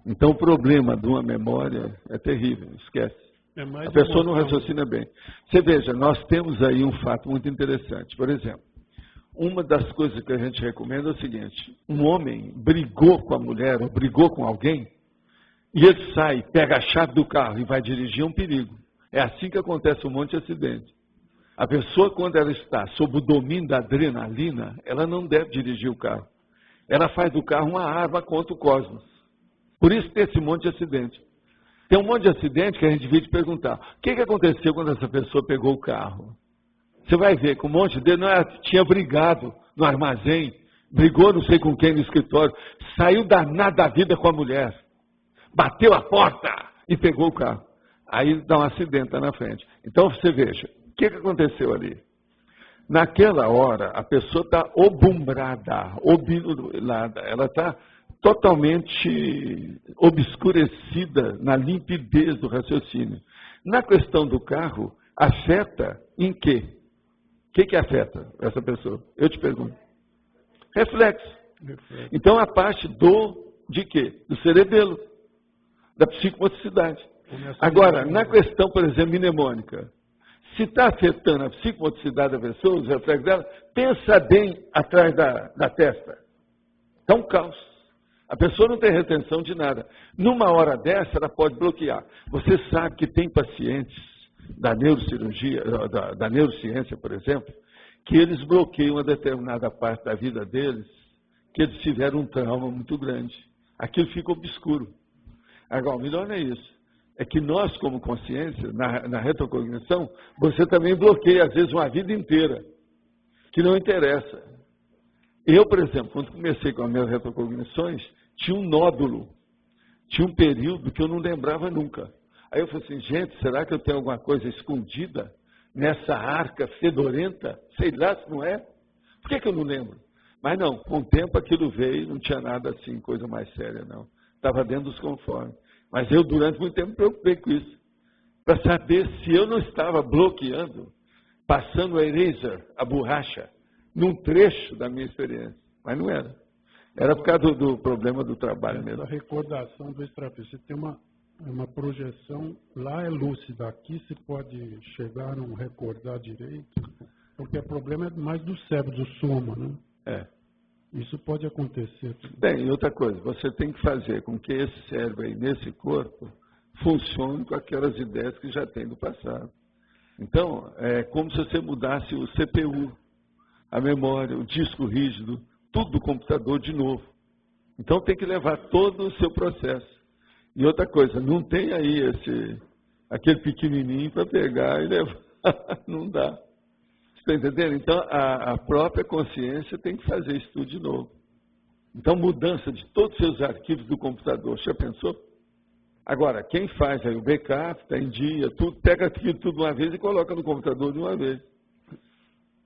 Então, o problema de uma memória é terrível, esquece. A pessoa não raciocina bem. Você veja, nós temos aí um fato muito interessante. Por exemplo, uma das coisas que a gente recomenda é o seguinte: um homem brigou com a mulher, ou brigou com alguém, e ele sai, pega a chave do carro e vai dirigir, é um perigo. É assim que acontece um monte de acidente. A pessoa, quando ela está sob o domínio da adrenalina, ela não deve dirigir o carro. Ela faz do carro uma arma contra o cosmos. Por isso tem esse monte de acidente. Tem um monte de acidente que a gente devia te perguntar: o que aconteceu quando essa pessoa pegou o carro? Você vai ver que um monte dele tinha brigado no armazém, brigou não sei com quem no escritório, saiu danado da vida com a mulher, bateu a porta e pegou o carro. Aí dá um acidente lá na frente. Então você veja, o que aconteceu ali? Naquela hora, a pessoa está obumbrada, obnulada, ela está totalmente obscurecida na limpidez do raciocínio. Na questão do carro, afeta em quê? O que afeta essa pessoa? Eu te pergunto. Reflexo. Então, a parte de quê? Do cerebelo, da psicomotricidade. Agora, na questão, por exemplo, mnemônica, se está afetando a psicomotricidade da pessoa, os reflexos dela, pensa bem atrás da testa. Está um caos. A pessoa não tem retenção de nada. Numa hora dessa, ela pode bloquear. Você sabe que tem pacientes da neurocirurgia, da neurociência, por exemplo, que eles bloqueiam uma determinada parte da vida deles, que eles tiveram um trauma muito grande. Aquilo fica obscuro. Agora, o melhor não é isso. É que nós, como consciência, na retrocognição, você também bloqueia, às vezes, uma vida inteira, que não interessa. Eu, por exemplo, quando comecei com as minhas retrocognições, tinha um nódulo, tinha um período que eu não lembrava nunca. Aí eu falei assim, gente, será que eu tenho alguma coisa escondida nessa arca fedorenta? Sei lá se não é. Por que eu não lembro? Mas não, com o tempo aquilo veio, não tinha nada assim, coisa mais séria não. Estava dentro dos conformes. Mas eu, durante muito tempo, me preocupei com isso. Para saber se eu não estava bloqueando, passando a eraser, a borracha, num trecho da minha experiência. Mas não era. Era por causa do problema do trabalho mesmo. A recordação do extrafísico. Você tem uma projeção, lá é lúcida, aqui se pode chegar a não recordar direito, porque o problema é mais do cérebro, do soma, né? É. Isso pode acontecer. Bem, e outra coisa, você tem que fazer com que esse cérebro aí, nesse corpo, funcione com aquelas ideias que já tem do passado. Então, é como se você mudasse o CPU, a memória, o disco rígido, tudo do computador de novo. Então, tem que levar todo o seu processo. E outra coisa, não tem aí aquele pequenininho para pegar e levar. Não dá. Você está entendendo? Então, a própria consciência tem que fazer isso tudo de novo. Então, mudança de todos os seus arquivos do computador. Já pensou? Agora, quem faz aí o backup, está em dia, tudo, pega aquilo tudo de uma vez e coloca no computador de uma vez.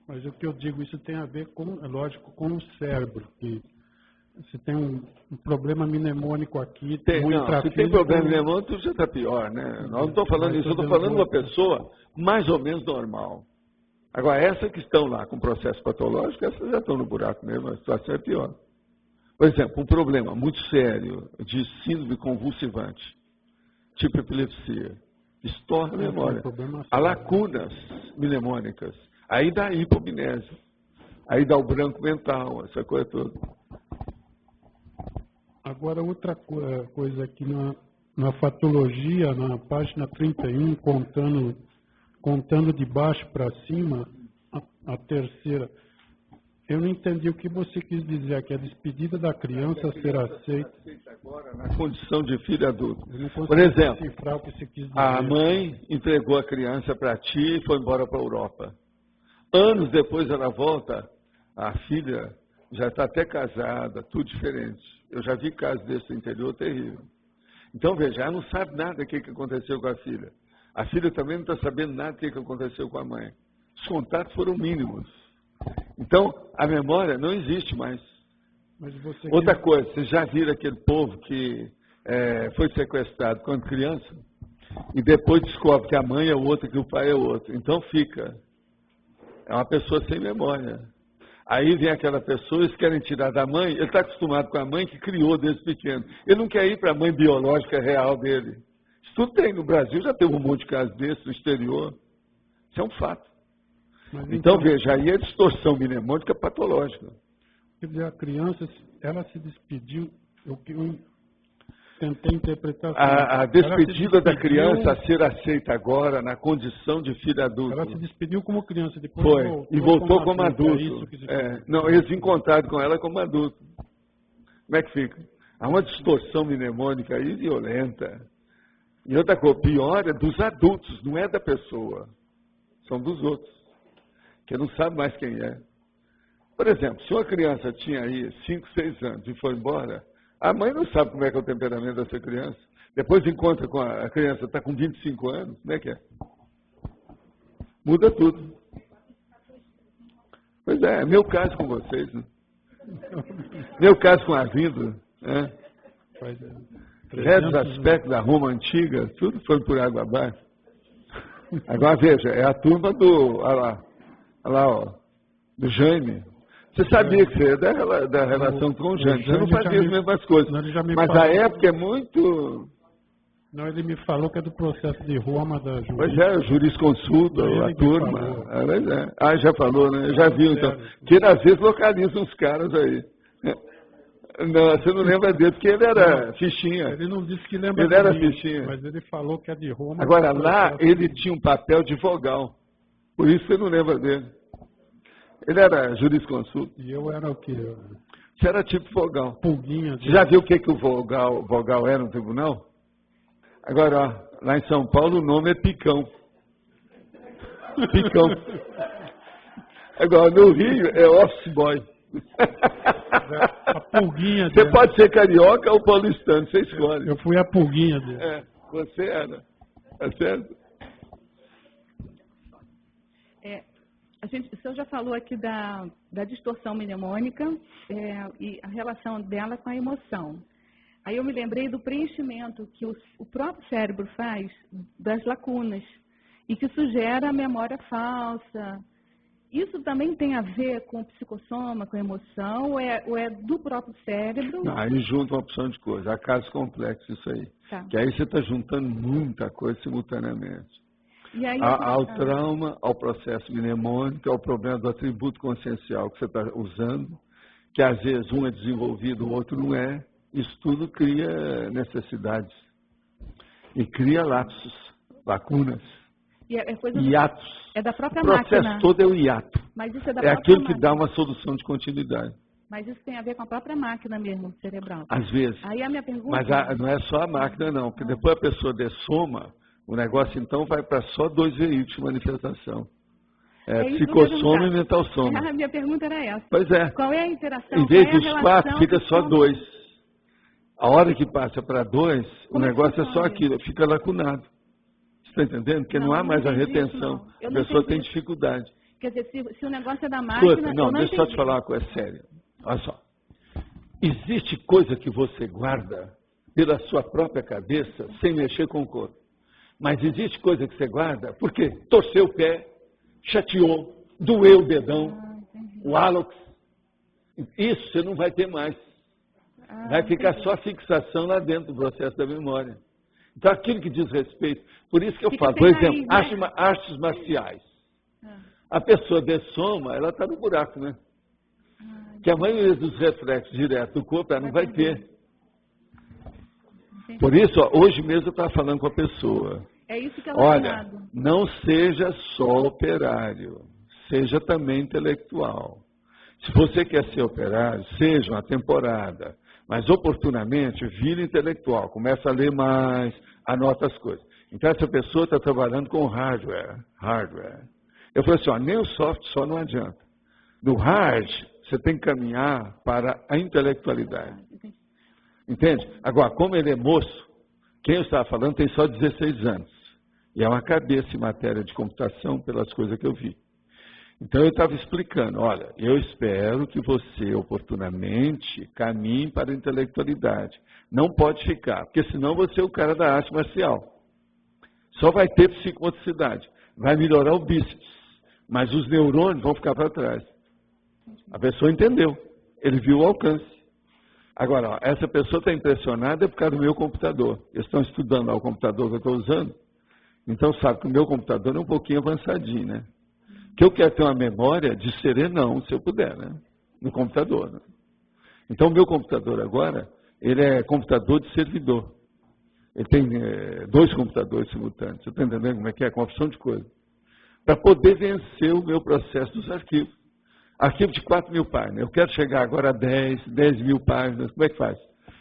Mas o que eu digo, isso tem a ver com, é lógico, com o cérebro. Que se tem um problema mnemônico aqui, se tem problema mnemônico, tudo já está pior, né? Nós não estamos falando isso, eu estou falando de uma pessoa mais ou menos normal. Agora, essas que estão lá com processo patológico, essas já estão no buraco mesmo, a situação é pior. Por exemplo, um problema muito sério de síndrome convulsivante, tipo epilepsia, estoura a memória. Há lacunas mnemônicas, aí dá hipomnésia, aí dá o branco mental, essa coisa toda. Agora, outra coisa aqui na fatologia, na página 31, contando de baixo para cima, a terceira. Eu não entendi o que você quis dizer, que a despedida da criança será aceita agora na condição de filho adulto. Por exemplo, o que você quis dizer. A mãe entregou a criança para ti e foi embora para a Europa. Anos depois ela volta, a filha já está até casada, tudo diferente. Eu já vi casos desse no interior terrível. Então, veja, ela não sabe nada do que aconteceu com a filha. A filha também não está sabendo nada do que aconteceu com a mãe. Os contatos foram mínimos. Então, a memória não existe mais. Outra coisa, vocês já viram aquele povo que foi sequestrado quando criança e depois descobre que a mãe é outra, que o pai é outro. Então fica. É uma pessoa sem memória. Aí vem aquela pessoa, eles querem tirar da mãe, ele está acostumado com a mãe que criou desde pequeno. Ele não quer ir para a mãe biológica real dele. Isso tudo tem no Brasil, já tem um monte de casos desses no exterior. Isso é um fato. Então, veja, aí é distorção mnemônica patológica. Quer dizer, a criança, ela se despediu, eu tentei interpretar... A despedida da criança a ser aceita agora na condição de filho adulto. Ela se despediu como criança, depois voltou como adulto. Não, eles encontraram com ela como adulto. Como é que fica? Há uma distorção mnemônica aí violenta. E outra coisa, pior é dos adultos, não é da pessoa. São dos outros, que não sabe mais quem é. Por exemplo, se uma criança tinha aí 5, 6 anos e foi embora, a mãe não sabe como é que é o temperamento dessa criança. Depois encontra com a criança, está com 25 anos, como é que é? Muda tudo. Pois é meu caso com vocês, né? Meu caso com a vida, né? Retos aspectos da Roma antiga, tudo foi por água abaixo. Agora veja, é a turma olha lá, do Jaime. Você sabia que você é da relação com o Jaime. Você não fazia as mesmas coisas. Mas a época é muito... Não, ele me falou que é do processo de Roma da justiça. Pois é, o jurisconsulto, a turma. Já falou, né? Eu já viu, então. Que ele às vezes localiza uns caras aí. Não, você não lembra dele, porque ele era fichinha. Ele não disse que lembra dele. Ele era fichinha. Mas ele falou que é de Roma. Agora, lá, ele tinha um papel de vogal. Por isso você não lembra dele. Ele era jurisconsulto. E eu era o quê? Você era tipo vogal. Pulguinha. Você já viu o que o vogal era no tribunal? Agora, ó, lá em São Paulo, o nome é Picão. Picão. Agora, no Rio, é office boy. A pulguinha dele. Você pode ser carioca ou paulistano, você escolhe. Eu fui a pulguinha dele. Você era. Tá certo? O senhor já falou aqui da distorção mnemônica e a relação dela com a emoção. Aí eu me lembrei do preenchimento que o próprio cérebro faz das lacunas e que isso gera a memória falsa. Isso também tem a ver com o psicossoma, com a emoção, ou é do próprio cérebro? Não, aí junta uma opção de coisa. Há casos complexos isso aí. Tá. Que aí você está juntando muita coisa simultaneamente. E aí, Ao trauma, ao processo mnemônico, ao problema do atributo consciencial que você está usando, que às vezes um é desenvolvido, o outro não é. Isso tudo cria necessidades. E cria lapsos, lacunas, hiatos. É da própria o processo máquina. todo é o hiato. Mas isso é da É própria aquilo que máquina. dá uma solução de continuidade. Mas isso tem a ver com a própria máquina mesmo, cerebral. Às vezes. Aí a minha pergunta... Mas não é só a máquina, não. Porque depois a pessoa dessoma, o negócio então vai para só 2 veículos de manifestação. Psicossoma e mental soma. A minha pergunta era essa. Pois é. Qual é a interação? Em vez qual é a dos relação 4, fica que só são- 2. A hora que passa para 2, o Como é que negócio é só funciona aquilo, fica lacunado. Você está entendendo? Porque não há mais a entendi isso, retenção. não. Eu A não pessoa entendi tem isso. dificuldade. Quer dizer, se o negócio é da máquina... Escuta, não, deixa eu só te falar uma coisa séria. Olha só. Existe coisa que você guarda pela sua própria cabeça, sem mexer com o corpo. Mas existe coisa que você guarda porque torceu o pé, chateou, doeu o dedão, o hálux. Isso você não vai ter mais. Vai ficar só a fixação lá dentro do processo da memória. Então, aquilo que diz respeito... Por isso que eu Fica falo, sem por exemplo, raiz, né? artes marciais. A pessoa dessoma, ela está no buraco, né? Que a maioria dos reflexos direto do corpo, ela não vai ter. Por isso, ó, hoje mesmo eu estava falando com a pessoa. É isso que é Olha, lacinado. não seja só operário, seja também intelectual. Se você quer ser operário, seja uma temporada, mas oportunamente vire intelectual, começa a ler mais, anota as coisas. Então essa pessoa está trabalhando com hardware. Eu falei assim, ó, nem o soft só não adianta. Do hard, você tem que caminhar para a intelectualidade. Entende? Agora, como ele é moço, quem eu estava falando tem só 16 anos. E é uma cabeça em matéria de computação pelas coisas que eu vi. Então eu estava explicando, olha, eu espero que você oportunamente caminhe para a intelectualidade. Não pode ficar, porque senão você é o cara da arte marcial. Só vai ter psicomotricidade, vai melhorar o bíceps, mas os neurônios vão ficar para trás. A pessoa entendeu, ele viu o alcance. Agora, ó, essa pessoa está impressionada por causa do meu computador. Eles estão estudando lá o computador que eu estou usando, então sabe que o meu computador é um pouquinho avançadinho, né? Que eu quero ter uma memória de serenão, se eu puder, né? No computador. Né? Então, o meu computador agora, ele é computador de servidor. Ele tem 2 computadores simultâneos. Você está entendendo como é que é? Com uma opção de coisa. Para poder vencer o meu processo dos arquivos. Arquivo de 4.000 páginas. Eu quero chegar agora a 10 mil páginas. Como é que faz?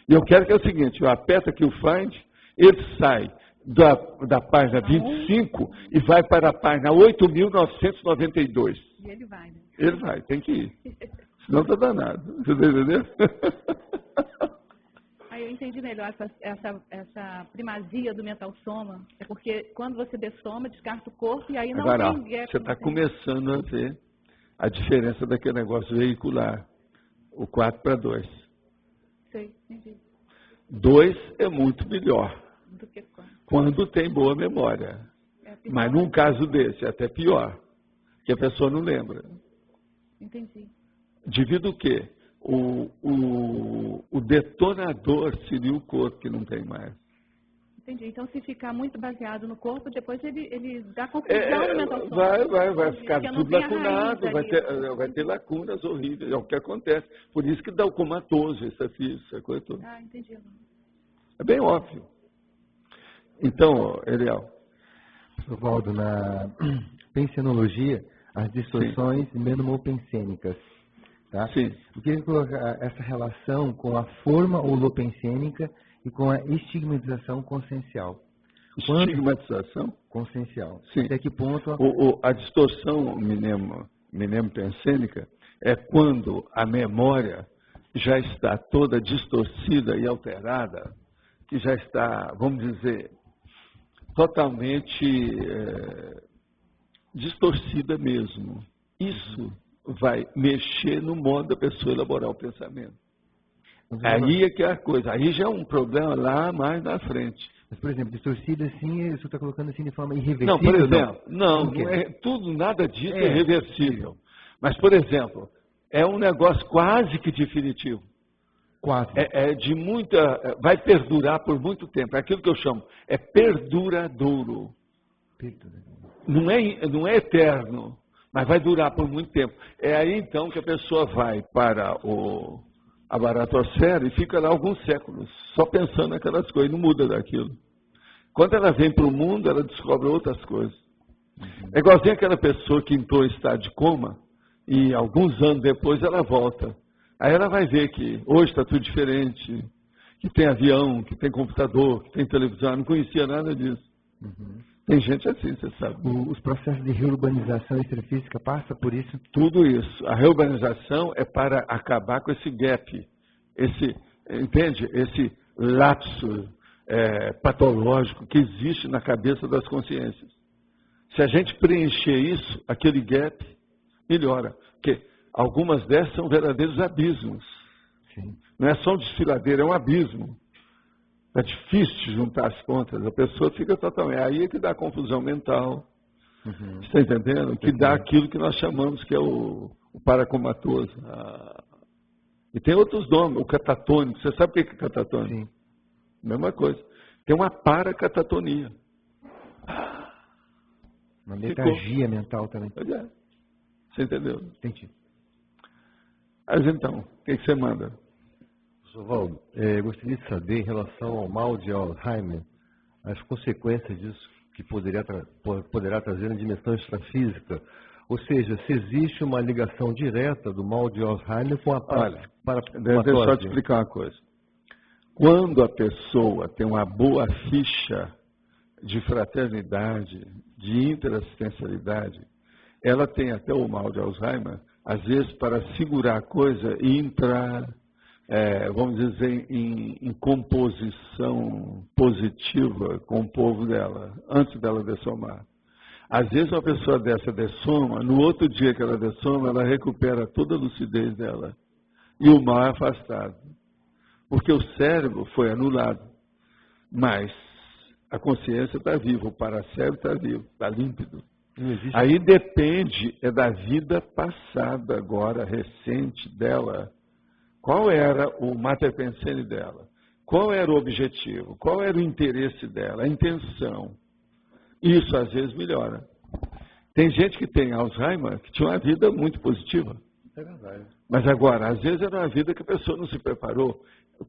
E eu quero que é o seguinte, eu aperto aqui o Find, ele sai da página 25 e vai para a página 8.992. E ele vai, né? Ele vai, tem que ir. Senão está danado. Você está entendendo? Aí eu entendi melhor essa primazia do mental soma. É porque quando você dessoma, descarta o corpo e aí não Agora, tem gap. você está começando a ver a diferença daquele negócio veicular. O 4 para 2. Sei, entendi. 2 é muito melhor. Do que 4. Quando tem boa memória. Mas num caso desse, é até pior. Que a pessoa não lembra. Entendi. Devido o quê? O detonador seria o corpo, que não tem mais. Entendi. Então, se ficar muito baseado no corpo, depois ele dá confusão no mental soma. Vai ficar Porque não tudo tem a lacunado, raiz ali. vai ter lacunas horríveis, é o que acontece. Por isso que dá o comatoso, essa coisa toda. Ah, entendi. É bem óbvio. Então, Eliel. Valdo, na pensenologia, as distorções mnemopensênicas. Tá? Sim. Eu queria colocar essa relação com a forma holopensênica e com a estigmatização consciencial. Estigmatização? Consciencial. Sim. Até que ponto... A distorção mnemopensênica é quando a memória já está toda distorcida e alterada, que já está, vamos dizer, totalmente distorcida mesmo. Isso vai mexer no modo da pessoa elaborar o pensamento. Aí é que é a coisa. Aí já é um problema lá mais na frente. Mas, por exemplo, distorcida assim, você está colocando assim de forma irreversível? Não, por exemplo, não é tudo, nada disso é reversível. Mas, por exemplo, é um negócio quase que definitivo. Quase. É de muita... Vai perdurar por muito tempo. É aquilo que eu chamo, é perduradouro. Não é eterno, mas vai durar por muito tempo. É aí, então, que a pessoa vai para a baratosfera e fica lá alguns séculos, só pensando naquelas coisas, não muda daquilo. Quando ela vem para o mundo, ela descobre outras coisas. É igualzinho aquela pessoa que entrou em estado de coma e alguns anos depois ela volta. Aí ela vai ver que hoje está tudo diferente, que tem avião, que tem computador, que tem televisão. Eu não conhecia nada disso. Tem gente assim, você sabe. Os processos de reurbanização extrafísica passam por isso? Tudo isso. A reurbanização é para acabar com esse gap, entende? Esse lapso patológico que existe na cabeça das consciências. Se a gente preencher isso, aquele gap melhora. Porque algumas dessas são verdadeiros abismos. Sim. Não é só um desfiladeiro, é um abismo. É difícil de juntar as contas, a pessoa fica totalmente... Aí é que dá a confusão mental, está entendendo? Que dá aquilo que nós chamamos que é o paracomatoso. E tem outros nomes, o catatônico. Você sabe o que é catatônico? Sim. Mesma coisa. Tem uma paracatatonia. Uma letargia mental também. Pois é. Você entendeu? Entendi. Mas então, o que você manda? Professor Valdo, gostaria de saber, em relação ao mal de Alzheimer, as consequências disso que poderá trazer na dimensão extrafísica. Ou seja, se existe uma ligação direta do mal de Alzheimer com a deixa eu só te explicar uma coisa. Quando a pessoa tem uma boa ficha de fraternidade, de interassistencialidade, ela tem até o mal de Alzheimer, às vezes para segurar a coisa e entrar... vamos dizer, em composição positiva com o povo dela, antes dela dessomar. Às vezes uma pessoa dessa dessoma, no outro dia que ela dessoma, ela recupera toda a lucidez dela. E o mal é afastado. Porque o cérebro foi anulado. Mas a consciência está viva, o paracérebro está vivo, está límpido. Aí depende da vida passada agora, recente dela. Qual era o mater pensandi dela? Qual era o objetivo? Qual era o interesse dela? A intenção. Isso às vezes melhora. Tem gente que tem Alzheimer que tinha uma vida muito positiva. É verdade. Mas agora, às vezes era uma vida que a pessoa não se preparou.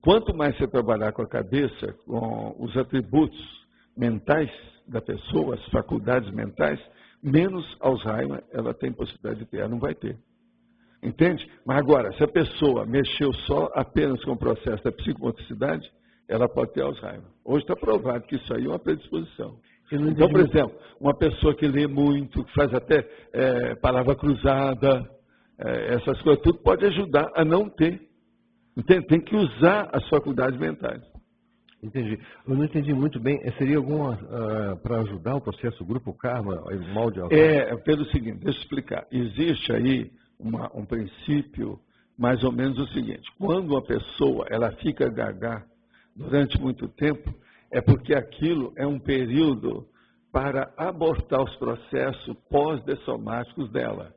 Quanto mais você trabalhar com a cabeça, com os atributos mentais da pessoa, as faculdades mentais, menos Alzheimer ela tem possibilidade de ter. Ela não vai ter. Entende? Mas agora, se a pessoa mexeu apenas com o processo da psicomotricidade, ela pode ter Alzheimer. Hoje está provado que isso aí é uma predisposição. Então, por exemplo, uma pessoa que lê muito, que faz até palavra cruzada, essas coisas, tudo pode ajudar a não ter. Entende? Tem que usar as faculdades mentais. Entendi. Eu não entendi muito bem. Seria alguma para ajudar o processo Grupo Karma, o mal de Alzheimer? Pelo seguinte, deixa eu explicar. Existe aí um princípio mais ou menos o seguinte: quando uma pessoa ela fica gaga durante muito tempo, é porque aquilo é um período para abortar os processos pós-dessomáticos dela.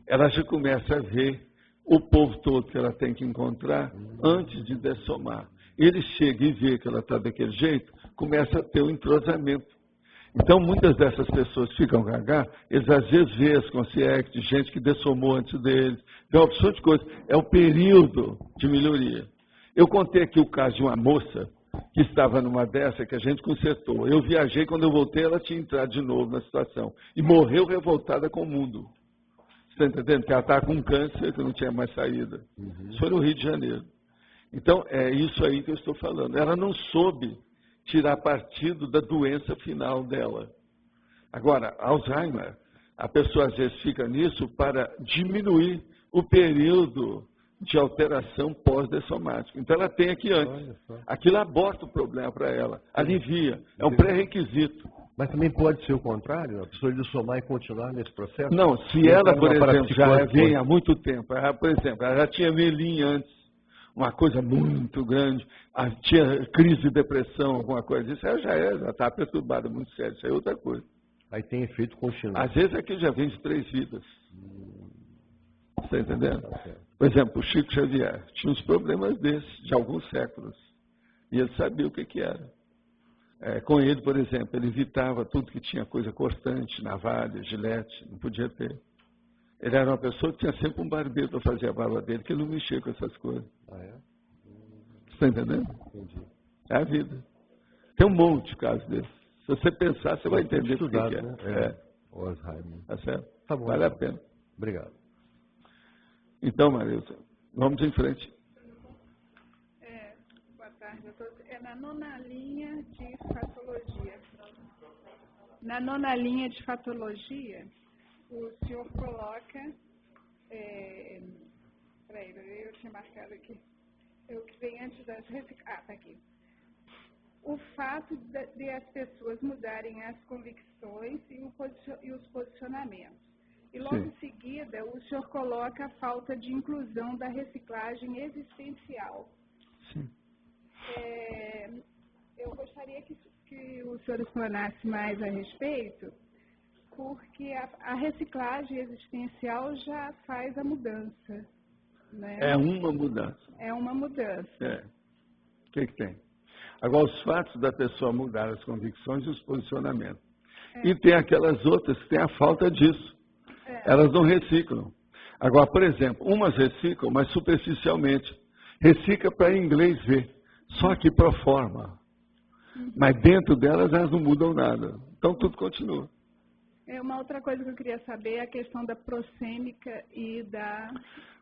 Ela já começa a ver o povo todo que ela tem que encontrar antes de dessomar. Ele chega e vê que ela está daquele jeito, começa a ter um entrosamento. Então, muitas dessas pessoas ficam gaga, eles às vezes veem as consciências de gente que dessomou antes deles, tem uma opção de coisa. É o período de melhoria. Eu contei aqui o caso de uma moça que estava numa dessa que a gente consertou. Eu viajei, quando eu voltei, ela tinha entrado de novo na situação. E morreu revoltada com o mundo. Você está entendendo? Porque ela estava com câncer, que não tinha mais saída. Isso foi no Rio de Janeiro. Então, é isso aí que eu estou falando. Ela não soube tirar partido da doença final dela. Agora, Alzheimer, a pessoa às vezes fica nisso para diminuir o período de alteração pós-dessomática. Então ela tem aqui antes. Aquilo aborta o problema para ela, alivia, é um pré-requisito. Mas também pode ser o contrário, a pessoa dessomar e continuar nesse processo? Não, se ela, por exemplo, já vem há muito tempo, por exemplo, ela já tinha melim antes, uma coisa muito grande, tinha crise de depressão, alguma coisa, isso aí já está perturbada muito sério, isso aí é outra coisa. Aí tem efeito contínuo. Às vezes aqui já vem de 3 vidas. Está entendendo? Por exemplo, o Chico Xavier tinha uns problemas desses, de alguns séculos. E ele sabia o que era. Com ele, por exemplo, ele evitava tudo que tinha coisa cortante, navalha, gilete, não podia ter. Ele era uma pessoa que tinha sempre um barbeiro para fazer a barba dele, que ele não mexia com essas coisas. Você está entendendo? Entendi. É a vida. Tem um monte de casos desses. Se você pensar, você vai entender o que é. Né? O Alzheimer. Tá certo? Tá bom, vale a pena. Obrigado. Então, Marilza, vamos em frente. Boa tarde, doutor. É na 9ª linha de fatologia. Na 9ª linha de fatologia, o senhor coloca... Peraí, eu tinha marcado aqui. O que vem antes das reciclagens. Está aqui. O fato de as pessoas mudarem as convicções e os posicionamentos. E logo em seguida, o senhor coloca a falta de inclusão da reciclagem existencial. Sim. Eu gostaria que o senhor explanasse mais a respeito, porque a reciclagem existencial já faz a mudança. Né? É uma mudança. É uma mudança. O que tem? Agora, os fatos da pessoa mudar as convicções e os posicionamentos. E tem aquelas outras que têm a falta disso. Elas não reciclam. Agora, por exemplo, umas reciclam, mas superficialmente. Recicla para inglês ver. Só que pro forma. Mas dentro delas, elas não mudam nada. Então, tudo continua. Uma outra coisa que eu queria saber é a questão da prosêmica e da...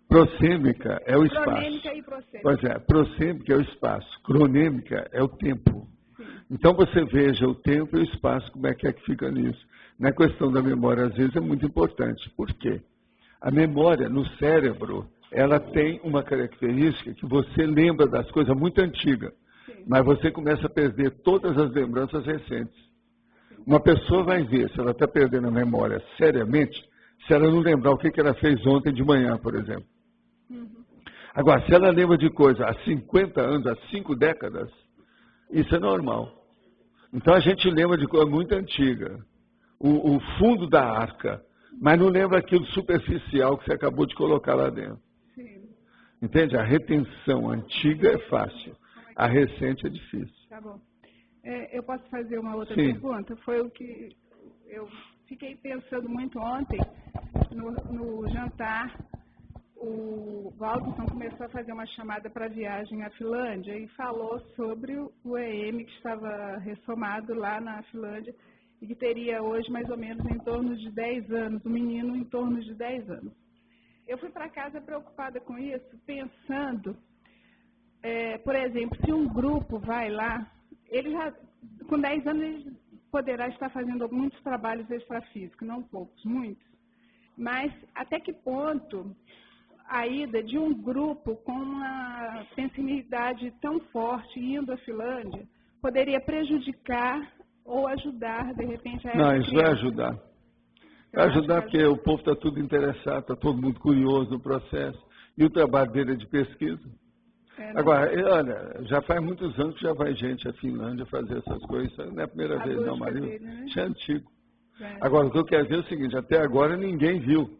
Prosêmica é o espaço. Cronêmica e prosêmica. Pois é, prosêmica é o espaço. Cronêmica é o tempo. Sim. Então, você veja o tempo e o espaço, como é que fica nisso. Na questão da memória, às vezes, é muito importante. Por quê? A memória no cérebro, ela tem uma característica que você lembra das coisas muito antigas, mas você começa a perder todas as lembranças recentes. Uma pessoa vai ver se ela está perdendo a memória seriamente, se ela não lembrar o que ela fez ontem de manhã, por exemplo. Agora, se ela lembra de coisa há 50 anos, há 5 décadas, isso é normal. Então, a gente lembra de coisa muito antiga. O fundo da arca, mas não lembra aquilo superficial que você acabou de colocar lá dentro. Sim. Entende? A retenção antiga é fácil, a recente é difícil. Tá bom. Eu posso fazer uma outra Sim. pergunta? Foi o que eu fiquei pensando muito ontem, no jantar. O Waldson começou a fazer uma chamada para viagem à Finlândia e falou sobre o EM que estava ressomado lá na Finlândia e que teria hoje mais ou menos em torno de 10 anos, um menino em torno de 10 anos. Eu fui para casa preocupada com isso, pensando, por exemplo, se um grupo vai lá, ele já, com 10 anos, ele poderá estar fazendo muitos trabalhos extrafísicos, não poucos, muitos. Mas até que ponto a ida de um grupo com uma sensibilidade tão forte indo à Finlândia poderia prejudicar ou ajudar, de repente, a Não, isso vai ajudar. Vai ajudar porque o povo está tudo interessado, está todo mundo curioso no processo. E o trabalho dele é de pesquisa. Agora, olha, já faz muitos anos que já vai gente à Finlândia fazer essas coisas. Isso não é a primeira vez, não, Maria. Isso é antigo. Agora, o que eu quero dizer é o seguinte, até agora ninguém viu.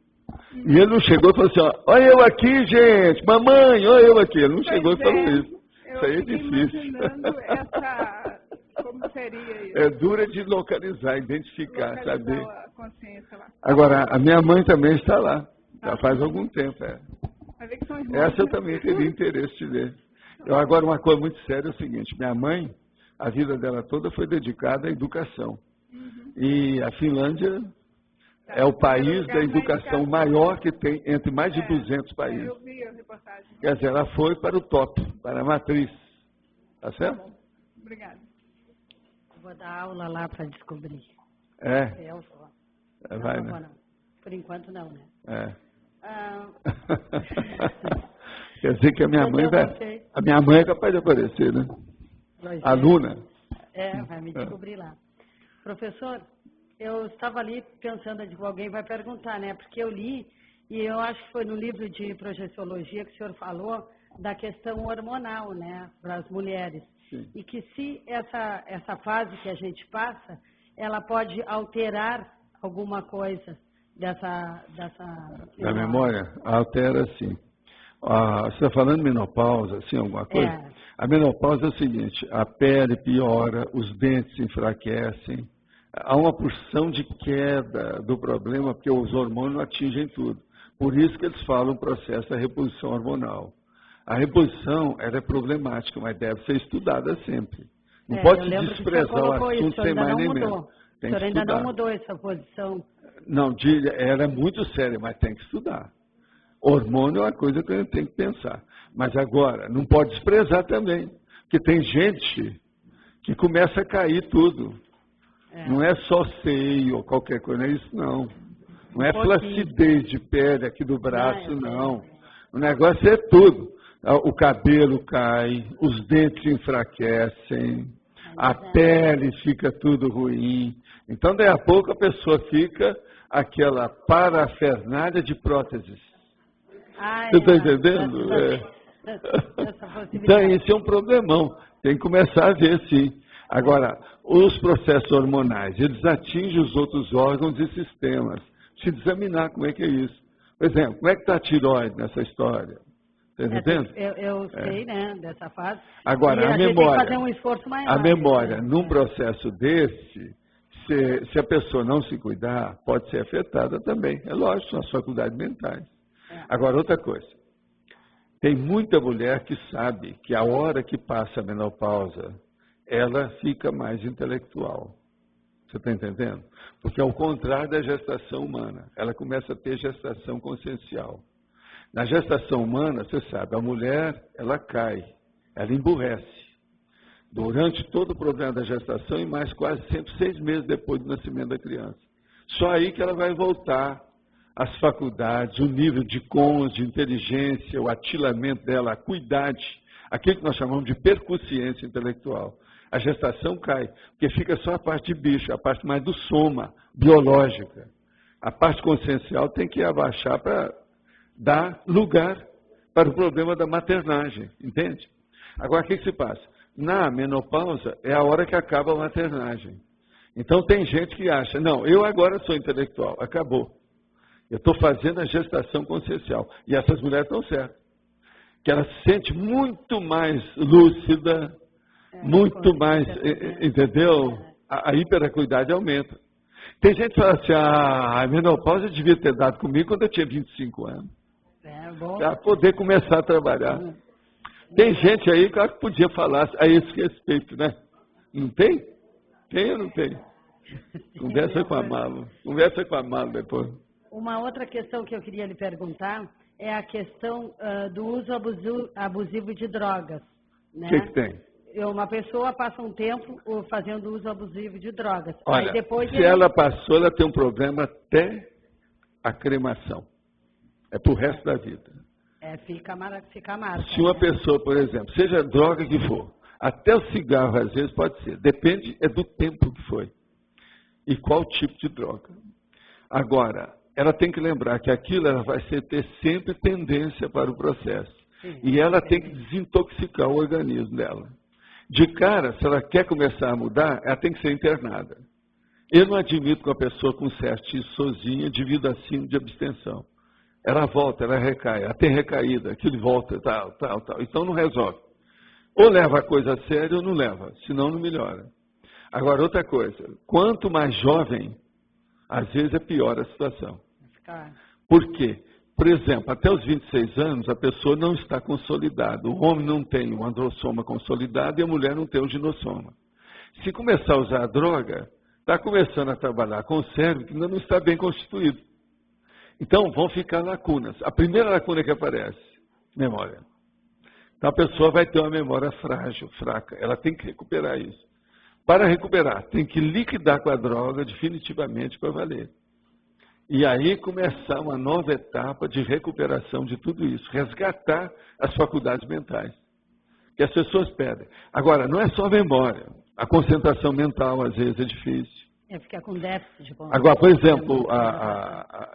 E ele não chegou e falou assim, ó, olha eu aqui, gente, mamãe, olha eu aqui. Ele não chegou e falou isso. Isso aí é difícil. Como seria isso? É dura de localizar, identificar, saber. A consciência lá. Agora, a minha mãe também está lá. Já faz algum tempo, Vai ver que são irmãos, Essa eu também teria interesse de ver. Agora, uma coisa muito séria é o seguinte, minha mãe, a vida dela toda foi dedicada à educação. E a Finlândia é o país da educação maior que tem, entre mais de 200 países. Eu vi a reportagem. Quer dizer, ela foi para o top, para a matriz. Tá certo? Tá bom. Obrigada. Vou dar aula lá para descobrir. Vai, não, né? não. Por enquanto não, né? Quer dizer que a minha mãe é capaz de aparecer, né? Aluna. Vai me descobrir lá. Professor, eu estava ali pensando que alguém vai perguntar, né? Porque eu li, e eu acho que foi no livro de projeciologia que o senhor falou, da questão hormonal, né, para as mulheres. Sim. E que se essa fase que a gente passa, ela pode alterar alguma coisa dessa da memória? Altera, sim. Você está falando menopausa, assim, alguma coisa? É. A menopausa é o seguinte, a pele piora, os dentes se enfraquecem, há uma porção de queda do problema, porque os hormônios atingem tudo. Por isso que eles falam o processo da reposição hormonal. A reposição, ela é problemática, mas deve ser estudada sempre. Não pode se desprezar o assunto sem mais nem menos. O senhor ainda não mudou essa posição. Não, ela é muito séria, mas tem que estudar. Hormônio é uma coisa que a gente tem que pensar. Mas agora, não pode desprezar também. Porque tem gente que começa a cair tudo. Não é só seio ou qualquer coisa, não é isso não. Não é flacidez de pele aqui do braço, não. O negócio é tudo. O cabelo cai, os dentes enfraquecem, a pele fica tudo ruim. Então, daí a pouco a pessoa fica aquela parafernália de próteses. Você está entendendo? Então, isso é um problemão. Tem que começar a ver, sim. Agora, os processos hormonais, eles atingem os outros órgãos e sistemas. Precisa examinar como é que é isso. Por exemplo, como é que está a tireoide nessa história? Está entendendo? Eu sei, né, dessa fase. Agora, e a gente memória. Tem que fazer um esforço maior. A memória, num processo desse, se a pessoa não se cuidar, pode ser afetada também. É lógico, são as faculdades mentais. Agora, outra coisa. Tem muita mulher que sabe que a hora que passa a menopausa, ela fica mais intelectual. Você está entendendo? Porque ao contrário da gestação humana, ela começa a ter gestação consciencial. Na gestação humana, você sabe, a mulher, ela cai, ela emburrece. Durante todo o problema da gestação e mais quase sempre 6 meses depois do nascimento da criança. Só aí que ela vai voltar às faculdades, o nível de cons, de inteligência, o atilamento dela, a acuidade, aquilo que nós chamamos de percussiência intelectual. A gestação cai, porque fica só a parte de bicho, a parte mais do soma, biológica. A parte consciencial tem que abaixar para dar lugar para o problema da maternagem, entende? Agora, o que se passa? Na menopausa é a hora que acaba a maternagem. Então, tem gente que acha, não, eu agora sou intelectual, acabou. Eu estou fazendo a gestação consciencial. E essas mulheres estão certas. Que ela se sente muito mais lúcida, muito mais, entendeu? A hiperacuidade aumenta. Tem gente que fala assim, a menopausa eu devia ter dado comigo quando eu tinha 25 anos. Para poder começar a trabalhar. Tem gente aí que podia falar a esse respeito, né? Não tem? Tem ou não tem? Conversa com a Malo. Conversa com a Malo depois. Uma outra questão que eu queria lhe perguntar é a questão do uso abusivo de drogas. Né? O que tem? Uma pessoa passa um tempo fazendo uso abusivo de drogas. Olha, aí depois se ela passou, ela tem um problema até a cremação. É pro resto da vida. Fica marca. Se uma pessoa, por exemplo, seja droga que for, até o cigarro às vezes pode ser. Depende do tempo que foi. E qual tipo de droga. Agora, ela tem que lembrar que aquilo ela vai ter sempre tendência para o processo. E ela tem que desintoxicar o organismo dela. De cara, se ela quer começar a mudar, ela tem que ser internada. Eu não admito que uma pessoa com certinho sozinha de vida assim de abstenção. Ela volta, ela recai, ela tem recaída, aquilo volta, tal. Então não resolve. Ou leva a coisa a sério ou não leva, senão não melhora. Agora, outra coisa, quanto mais jovem, às vezes é pior a situação. Por quê? Por exemplo, até os 26 anos, a pessoa não está consolidada. O homem não tem o androssoma consolidado e a mulher não tem o ginossoma. Se começar a usar a droga, está começando a trabalhar com o cérebro que ainda não está bem constituído. Então, vão ficar lacunas. A primeira lacuna que aparece, memória. Então, a pessoa vai ter uma memória frágil, fraca. Ela tem que recuperar isso. Para recuperar, tem que liquidar com a droga definitivamente para valer. E aí começar uma nova etapa de recuperação de tudo isso. Resgatar as faculdades mentais. Que as pessoas perdem. Agora, não é só a memória. A concentração mental, às vezes, é difícil. Ficar com déficit de concentração. Agora, por exemplo,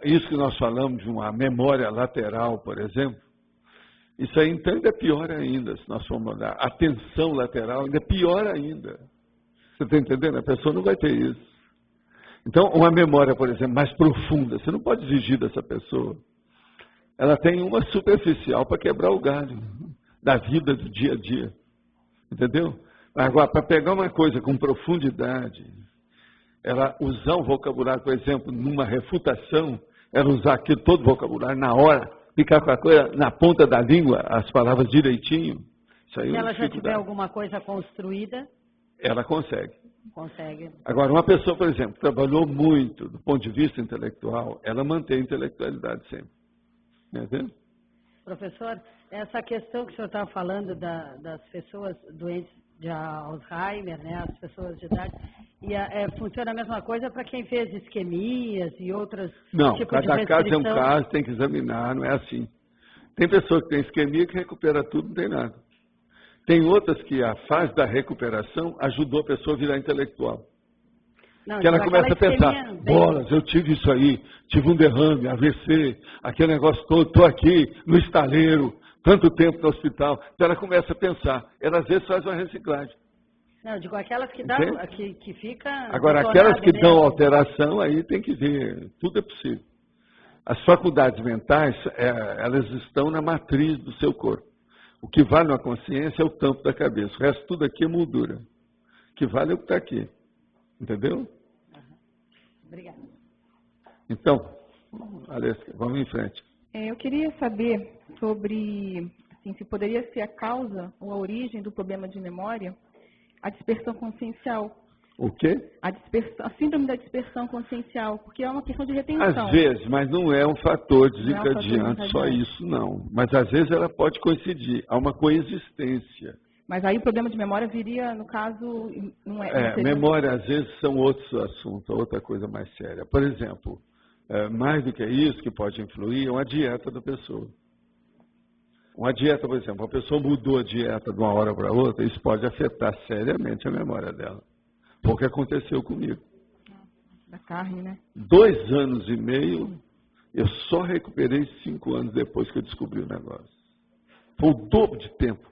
isso que nós falamos de uma memória lateral, por exemplo, Isso aí, então, ainda é pior ainda, se nós formos olhar. A tensão lateral ainda é pior ainda. Você está entendendo? A pessoa não vai ter isso. Então, uma memória, por exemplo, mais profunda, você não pode exigir dessa pessoa. Ela tem uma superficial para quebrar o galho da vida do dia a dia. Entendeu? Agora, para pegar uma coisa com profundidade, ela usar um vocabulário, por exemplo, numa refutação, ela usar aquilo, todo o vocabulário na hora, ficar com a coisa na ponta da língua, as palavras direitinho. Isso aí Se é uma ela já tiver dificuldade. alguma coisa construída, Ela consegue. consegue. Agora, uma pessoa, por exemplo, que trabalhou muito do ponto de vista intelectual, ela mantém a intelectualidade sempre. Entendeu? Professor, essa questão que o senhor estava falando das pessoas doentes de Alzheimer, né, as pessoas de idade, funciona a mesma coisa para quem fez isquemias e outras Não, tipos de cada caso é um restrição? caso, tem que examinar, não é assim. Tem pessoa que tem isquemia que recupera tudo, não tem nada. Tem outras que a fase da recuperação ajudou a pessoa a virar intelectual. Não, Que ela digo, começa a aquela pensar, isquemia bem- bolas, eu tive isso aí, tive um derrame, AVC, aquele negócio todo, estou aqui no estaleiro, tanto tempo no hospital. Então ela começa a pensar, ela às vezes faz uma reciclagem. Não, digo, aquelas que dá, que fica... Agora, aquelas que dão alteração, aí tem que ver, tudo é possível. As faculdades mentais, elas estão na matriz do seu corpo. O que vale na consciência é o tampo da cabeça, o resto tudo aqui é moldura. O que vale é o que está aqui. Entendeu? Obrigada. Então, Alessia, vamos em frente. Eu queria saber sobre, assim, se poderia ser a causa ou a origem do problema de memória, a dispersão consciencial. O quê? A síndrome da dispersão consciencial, porque é uma questão de retenção. Às vezes, mas não é um fator Não é um fator desencadeante, só desencadeante. isso não. Mas às vezes ela pode coincidir, há uma coexistência. Mas aí o problema de memória viria, no caso, não seria- Memória às vezes são outros assuntos, outra coisa mais séria. Por exemplo, mais do que isso que pode influir é uma dieta da pessoa. Uma dieta, por exemplo, a pessoa mudou a dieta de uma hora para outra, isso pode afetar seriamente a memória dela. Foi o que aconteceu comigo. Da carne, né? 2 anos e meio, eu só recuperei 5 anos depois que eu descobri o negócio. Foi o dobro de tempo,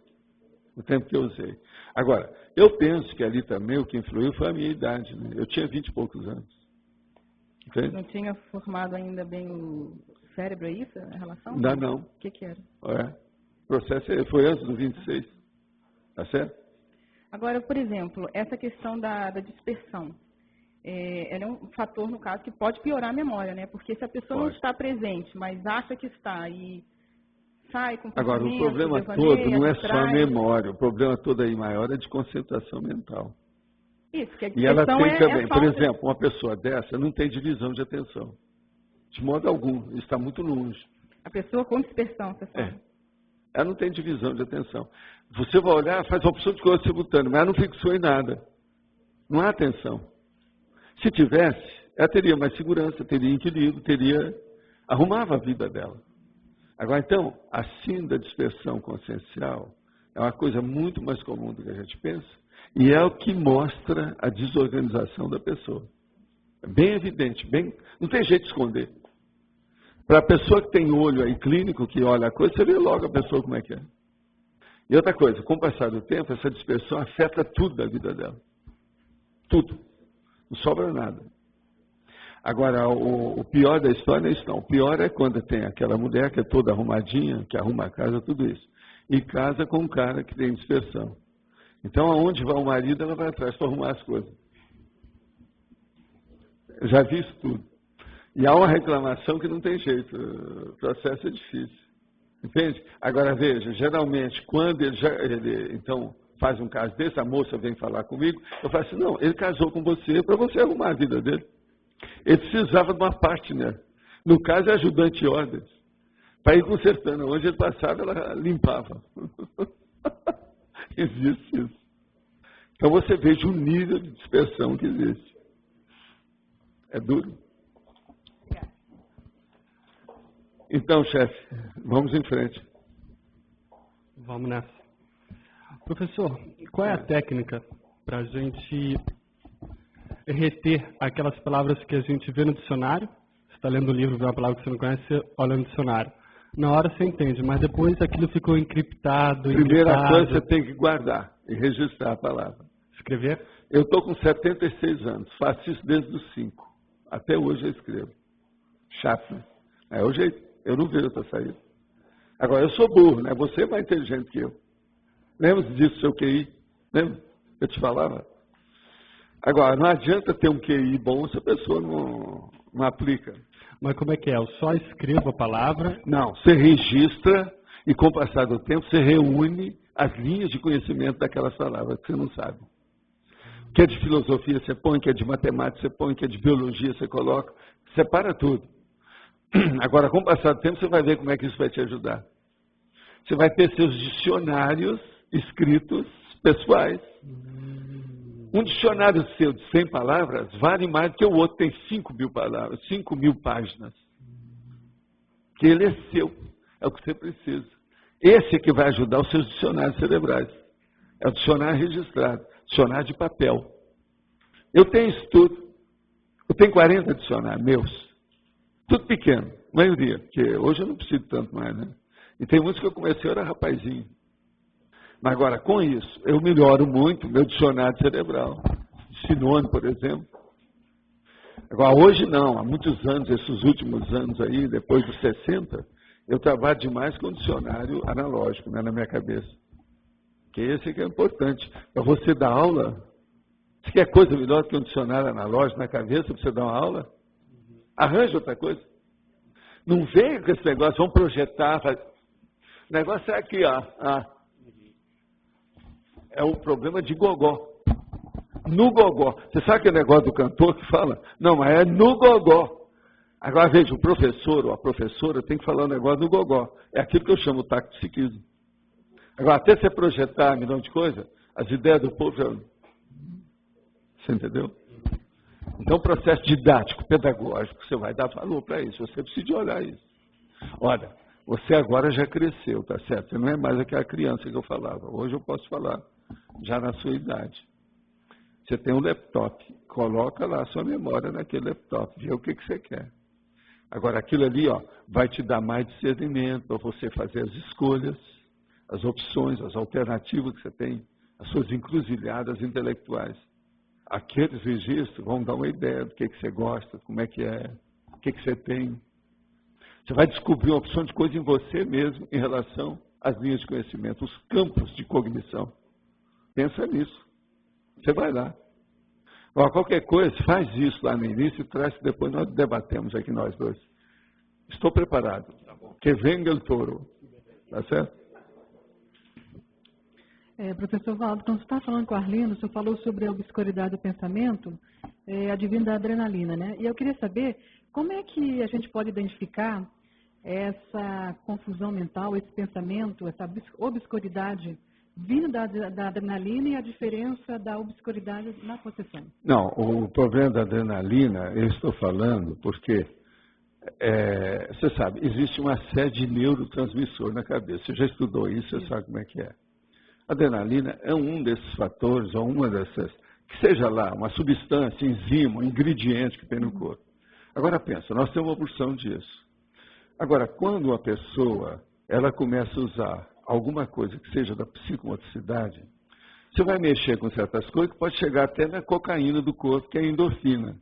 o tempo que eu usei. Agora, eu penso que ali também o que influiu foi a minha idade. Né? Eu tinha 20 e poucos anos. Entende? Não tinha formado ainda bem o cérebro, é isso? A relação? Ainda não. O que era? O processo foi antes do 26. Tá certo? Agora, por exemplo, essa questão da dispersão, ela é um fator, no caso, que pode piorar a memória, né? Porque se a pessoa não está presente, mas acha que está e sai com Agora, o pensamento, problema devaneia, todo não é só a distrai. memória, o problema todo aí maior é de concentração mental. Isso, que a E ela dispersão tem também, por falta. exemplo, uma pessoa dessa não tem divisão de atenção. De modo algum, está muito longe. A pessoa com dispersão, você fala. Ela não tem divisão de atenção. Você vai olhar, faz uma opção de coisa simultânea, mas ela não fixou em nada. Não há atenção. Se tivesse, ela teria mais segurança, teria equilíbrio, arrumava a vida dela. Agora, então, a síndrome da dispersão consciencial é uma coisa muito mais comum do que a gente pensa e é o que mostra a desorganização da pessoa. É bem evidente, não tem jeito de esconder. Para a pessoa que tem olho aí clínico, que olha a coisa, você vê logo a pessoa como é que é. E outra coisa, com o passar do tempo, essa dispersão afeta tudo da vida dela. Tudo. Não sobra nada. Agora, o pior da história não é isso não. O pior é quando tem aquela mulher que é toda arrumadinha, que arruma a casa, tudo isso. E casa com um cara que tem dispersão. Então, aonde vai o marido, ela vai atrás para arrumar as coisas. Eu já vi isso tudo. E há uma reclamação que não tem jeito. O processo é difícil. Entende? Agora, veja, geralmente, quando ele então, faz um caso desse, a moça vem falar comigo, eu falo assim, não, ele casou com você para você arrumar a vida dele. Ele precisava de uma partner. No caso, é ajudante de ordens. Para ir consertando. Onde ele passava, ela limpava. Existe isso. Então, você veja o nível de dispersão que existe. É duro. Então, chefe, vamos em frente. Vamos nessa. Professor, qual é a técnica para a gente reter aquelas palavras que a gente vê no dicionário? Você está lendo um livro, vê uma palavra que você não conhece, você olha no dicionário. Na hora você entende, mas depois aquilo ficou encriptado. Primeira coisa, você tem que guardar e registrar a palavra. Escrever? Eu estou com 76 anos, faço isso desde os 5. Até hoje eu escrevo. Chato, né? É o jeito, eu não vejo outra saída. Agora, eu sou burro, né? Você é mais inteligente que eu. Lembra disso, seu QI? Lembra? Eu te falava. Agora, não adianta ter um QI bom se a pessoa não aplica. Mas como é que é? Eu só escrevo a palavra? Não, você registra e com o passar do tempo você reúne as linhas de conhecimento daquelas palavras que você não sabe. Que é de filosofia você põe, que é de matemática você põe, que é de biologia você coloca, separa tudo. Agora, com o passar do tempo você vai ver como é que isso vai te ajudar. Você vai ter seus dicionários escritos pessoais. Um dicionário seu de 100 palavras vale mais do que o outro, tem 5.000 palavras, 5.000 páginas. Que ele é seu, é o que você precisa. Esse é que vai ajudar os seus dicionários cerebrais. É o dicionário registrado, dicionário de papel. Eu tenho isso tudo. Eu tenho 40 dicionários meus. Tudo pequeno, maioria, porque hoje eu não preciso tanto mais, né? E tem muitos que eu comecei, eu era rapazinho. Mas agora, com isso, eu melhoro muito meu dicionário cerebral. Sinônimo, por exemplo. Agora, hoje não, há muitos anos, esses últimos anos aí, depois dos 60, eu trabalho demais com dicionário analógico, né, na minha cabeça. Que esse que é importante. Para você dar aula, você quer coisa melhor do que um dicionário analógico na cabeça para você dar uma aula? Arranja outra coisa. Não venha com esse negócio, vamos projetar. O negócio é aqui, ó. É o problema de gogó. No gogó. Você sabe aquele negócio do cantor que fala? Não, mas é no gogó. Agora veja, o professor ou a professora tem que falar um negócio no gogó. É aquilo que eu chamo de tactopsiquismo. Agora, até você projetar um milhão de coisas, as ideias do povo já... Você entendeu? Então, o processo didático, pedagógico, você vai dar valor para isso. Você precisa de olhar isso. Olha, você agora já cresceu, tá certo? Você não é mais aquela criança que eu falava. Hoje eu posso falar, já na sua idade. Você tem um laptop, coloca lá a sua memória naquele laptop, vê o que você quer. Agora, aquilo ali, ó, vai te dar mais discernimento para você fazer as escolhas, as opções, as alternativas que você tem, as suas encruzilhadas intelectuais. Aqueles registros vão dar uma ideia do que você gosta, como é que é, o que você tem. Você vai descobrir uma opção de coisa em você mesmo em relação às linhas de conhecimento, os campos de cognição. Pensa nisso. Você vai lá. Agora, qualquer coisa, faz isso lá no início e traz que depois nós debatemos aqui nós dois. Estou preparado. Que venga o touro. Tá certo? Professor Valdo, quando você está falando com o Arlindo, o senhor falou sobre a obscuridade do pensamento, advindo da adrenalina, né? E eu queria saber como é que a gente pode identificar essa confusão mental, esse pensamento, essa obscuridade vindo da adrenalina e a diferença da obscuridade na possessão. Não, o problema da adrenalina, eu estou falando porque, você sabe, existe uma série de neurotransmissores na cabeça. Você já estudou isso, você sabe como é que é. A adrenalina é um desses fatores, ou uma dessas, que seja lá, uma substância, enzima, um ingrediente que tem no corpo. Agora pensa, nós temos uma porção disso. Agora, quando uma pessoa, ela começa a usar alguma coisa que seja da psicomotricidade, você vai mexer com certas coisas que pode chegar até na cocaína do corpo, que é a endorfina.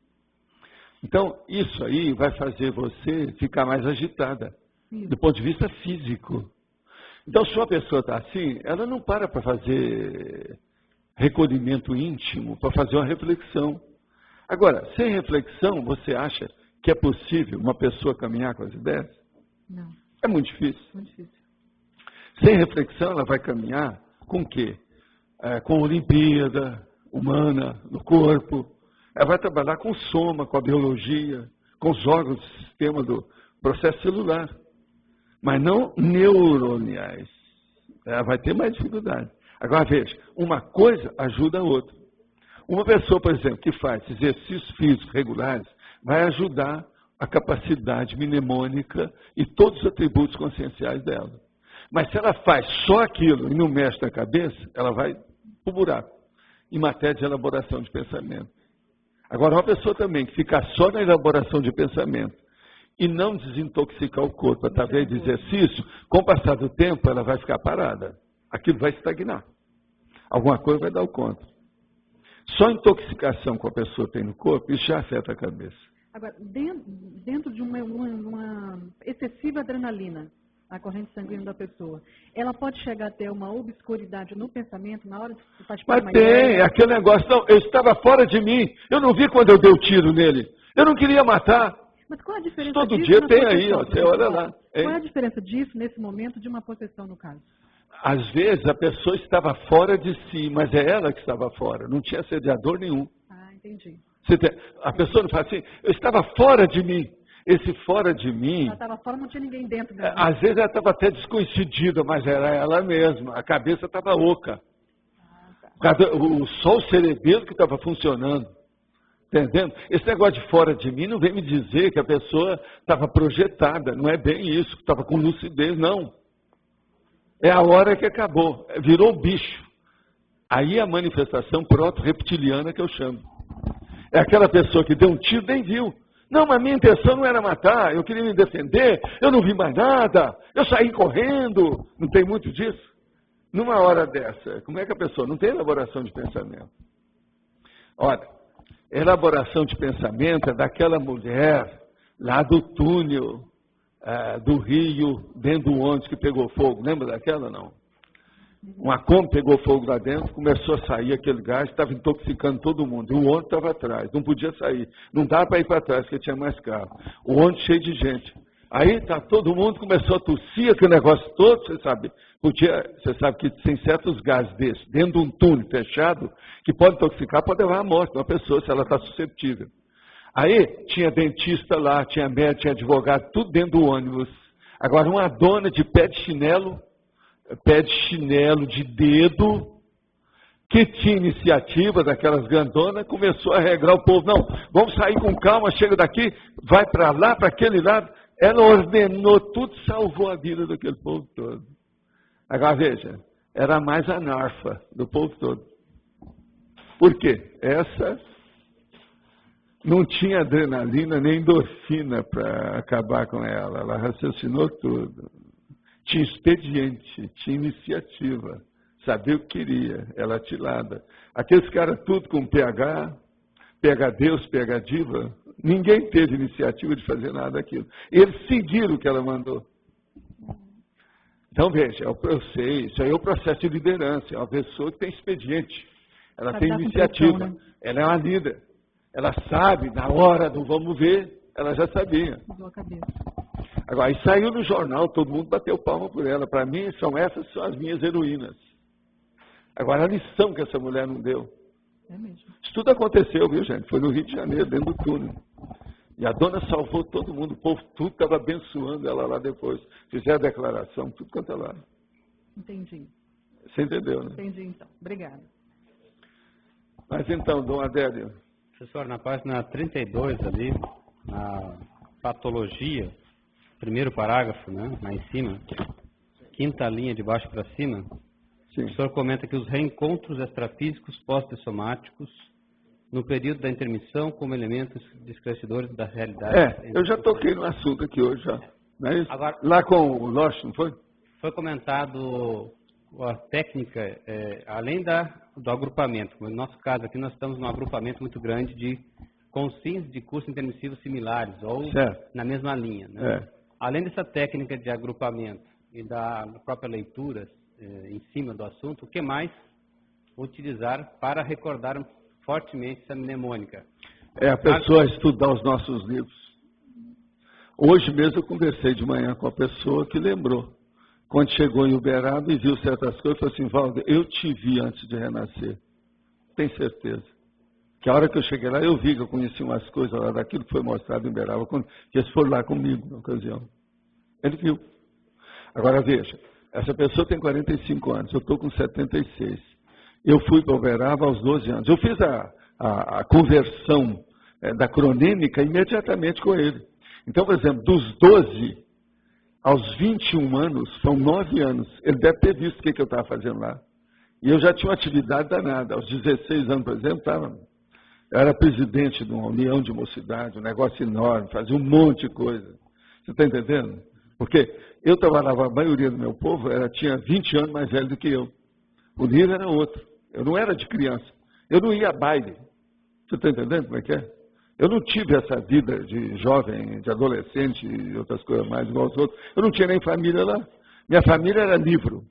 Então, isso aí vai fazer você ficar mais agitada, do ponto de vista físico. Então, se uma pessoa está assim, ela não para fazer recolhimento íntimo, para fazer uma reflexão. Agora, sem reflexão, você acha que é possível uma pessoa caminhar com as ideias? Não. É muito difícil. Muito difícil. Sem reflexão, ela vai caminhar com o quê? Com a Olimpíada humana no corpo. Ela vai trabalhar com o soma, com a biologia, com os órgãos do sistema do processo celular. Mas não neuroniais. Ela vai ter mais dificuldade. Agora, veja, uma coisa ajuda a outra. Uma pessoa, por exemplo, que faz exercícios físicos regulares, vai ajudar a capacidade mnemônica e todos os atributos conscienciais dela. Mas se ela faz só aquilo e não mexe na cabeça, ela vai para o buraco, em matéria de elaboração de pensamento. Agora, uma pessoa também que fica só na elaboração de pensamento e não desintoxicar o corpo através de exercício, com o passar do tempo ela vai ficar parada. Aquilo vai estagnar. Alguma coisa vai dar o conta. Só intoxicação que a pessoa tem no corpo, isso já afeta a cabeça. Agora, dentro de uma excessiva adrenalina, a corrente sanguínea da pessoa, ela pode chegar até uma obscuridade no pensamento na hora de participar de uma Mas tem, ideia? aquele negócio, não, eu estava fora de mim, eu não vi quando eu dei o tiro nele, eu não queria matar. Mas qual a diferença Todo disso dia na tem aí, possessão? ó, você olha lá. Qual é a diferença disso nesse momento de uma possessão, no caso? Às vezes a pessoa estava fora de si, mas é ela que estava fora, não tinha assediador nenhum. Ah, entendi. A pessoa não fala assim, eu estava fora de mim. Esse fora de mim, Ela estava fora, não tinha ninguém dentro dela. às vezes ela estava até descoincidida, mas era ela mesma, a cabeça estava oca. Só o cerebelo que estava funcionando. Entendendo? Esse negócio de fora de mim não vem me dizer que a pessoa estava projetada, não é bem isso, que estava com lucidez, não. É a hora que acabou, virou bicho. Aí a manifestação proto-reptiliana que eu chamo. É aquela pessoa que deu um tiro nem viu. Não, mas minha intenção não era matar, eu queria me defender, eu não vi mais nada, eu saí correndo. Não tem muito disso? Numa hora dessa, como é que a pessoa não tem elaboração de pensamento? Olha, elaboração de pensamento é daquela mulher lá do túnel do rio, dentro do ônibus que pegou fogo. Lembra daquela, não? Uma Kombi pegou fogo lá dentro, começou a sair aquele gás, estava intoxicando todo mundo. E o ônibus estava atrás, não podia sair. Não dava para ir para trás, porque tinha mais carro. O ônibus cheio de gente. Aí todo mundo começou a tossir aquele negócio todo, você sabe. Você sabe que tem certos gases desses, dentro de um túnel fechado, que pode intoxicar, pode levar à morte de uma pessoa, se ela está susceptível. Aí tinha dentista lá, tinha médico, tinha advogado, tudo dentro do ônibus. Agora uma dona de pé de chinelo, de dedo, que tinha iniciativa daquelas grandonas, começou a regrar o povo. Não, vamos sair com calma, chega daqui, vai para lá, para aquele lado. Ela ordenou tudo, salvou a vida daquele povo todo. Agora veja, era a mais anarfa do povo todo. Por quê? Essa não tinha adrenalina nem endorfina para acabar com ela. Ela raciocinou tudo. Tinha expediente, tinha iniciativa, sabia o que queria, ela atilada. Aqueles caras tudo com PH Deus, PH diva, ninguém teve iniciativa de fazer nada daquilo. Eles seguiram o que ela mandou. Então veja, eu sei, isso aí é o processo de liderança, é uma pessoa que tem expediente, ela tem iniciativa, né? Ela é uma líder, ela sabe, na hora do vamos ver, ela já sabia. Agora, aí saiu no jornal, todo mundo bateu palma por ela. Para mim, essas são as minhas heroínas. Agora, a lição que essa mulher não deu. É mesmo. Isso tudo aconteceu, viu, gente? Foi no Rio de Janeiro, dentro do túnel. E a dona salvou todo mundo, o povo tudo estava abençoando ela lá depois. Fizeram a declaração, tudo quanto é lá. Entendi. Você entendeu, né? Entendi, então. Obrigada. Mas então, Dom Adélio. Professor, na página 32 ali, na patologia, primeiro parágrafo, né, lá em cima, quinta linha de baixo para cima, sim. O senhor comenta que os reencontros extrafísicos pós-dessomáticos no período da intermissão como elementos discretidores da realidade. Eu já toquei no assunto aqui hoje, já. Não é isso? Agora, lá com o Losch, não foi? Foi comentado a técnica, além do agrupamento. No nosso caso aqui, nós estamos num agrupamento muito grande de consins de curso intermissivo similares, ou na mesma linha. Né? Além dessa técnica de agrupamento e da própria leitura em cima do assunto, o que mais utilizar para recordar fortemente essa mnemônica? A pessoa estudar os nossos livros. Hoje mesmo eu conversei de manhã com a pessoa que lembrou. Quando chegou em Uberaba e viu certas coisas, falou assim, Valdo, eu te vi antes de renascer. Tem certeza. Que a hora que eu cheguei lá, eu vi que eu conheci umas coisas lá daquilo que foi mostrado em Uberaba, que eles foram lá comigo na ocasião. Ele viu. Agora veja, essa pessoa tem 45 anos, eu estou com 76. Eu fui para Uberaba aos 12 anos. Eu fiz a conversão da cronêmica imediatamente com ele. Então, por exemplo, dos 12 aos 21 anos, são 9 anos. Ele deve ter visto o que eu estava fazendo lá. E eu já tinha uma atividade danada. Aos 16 anos, por exemplo, eu era presidente de uma união de mocidade, um negócio enorme, fazia um monte de coisa. Você está entendendo? Porque eu trabalhava, a maioria do meu povo tinha 20 anos mais velho do que eu. O nível era outro. Eu não era de criança. Eu não ia a baile. Você está entendendo como é que é? Eu não tive essa vida de jovem, de adolescente e outras coisas mais igual aos outros. Eu não tinha nem família lá. Minha família era livro.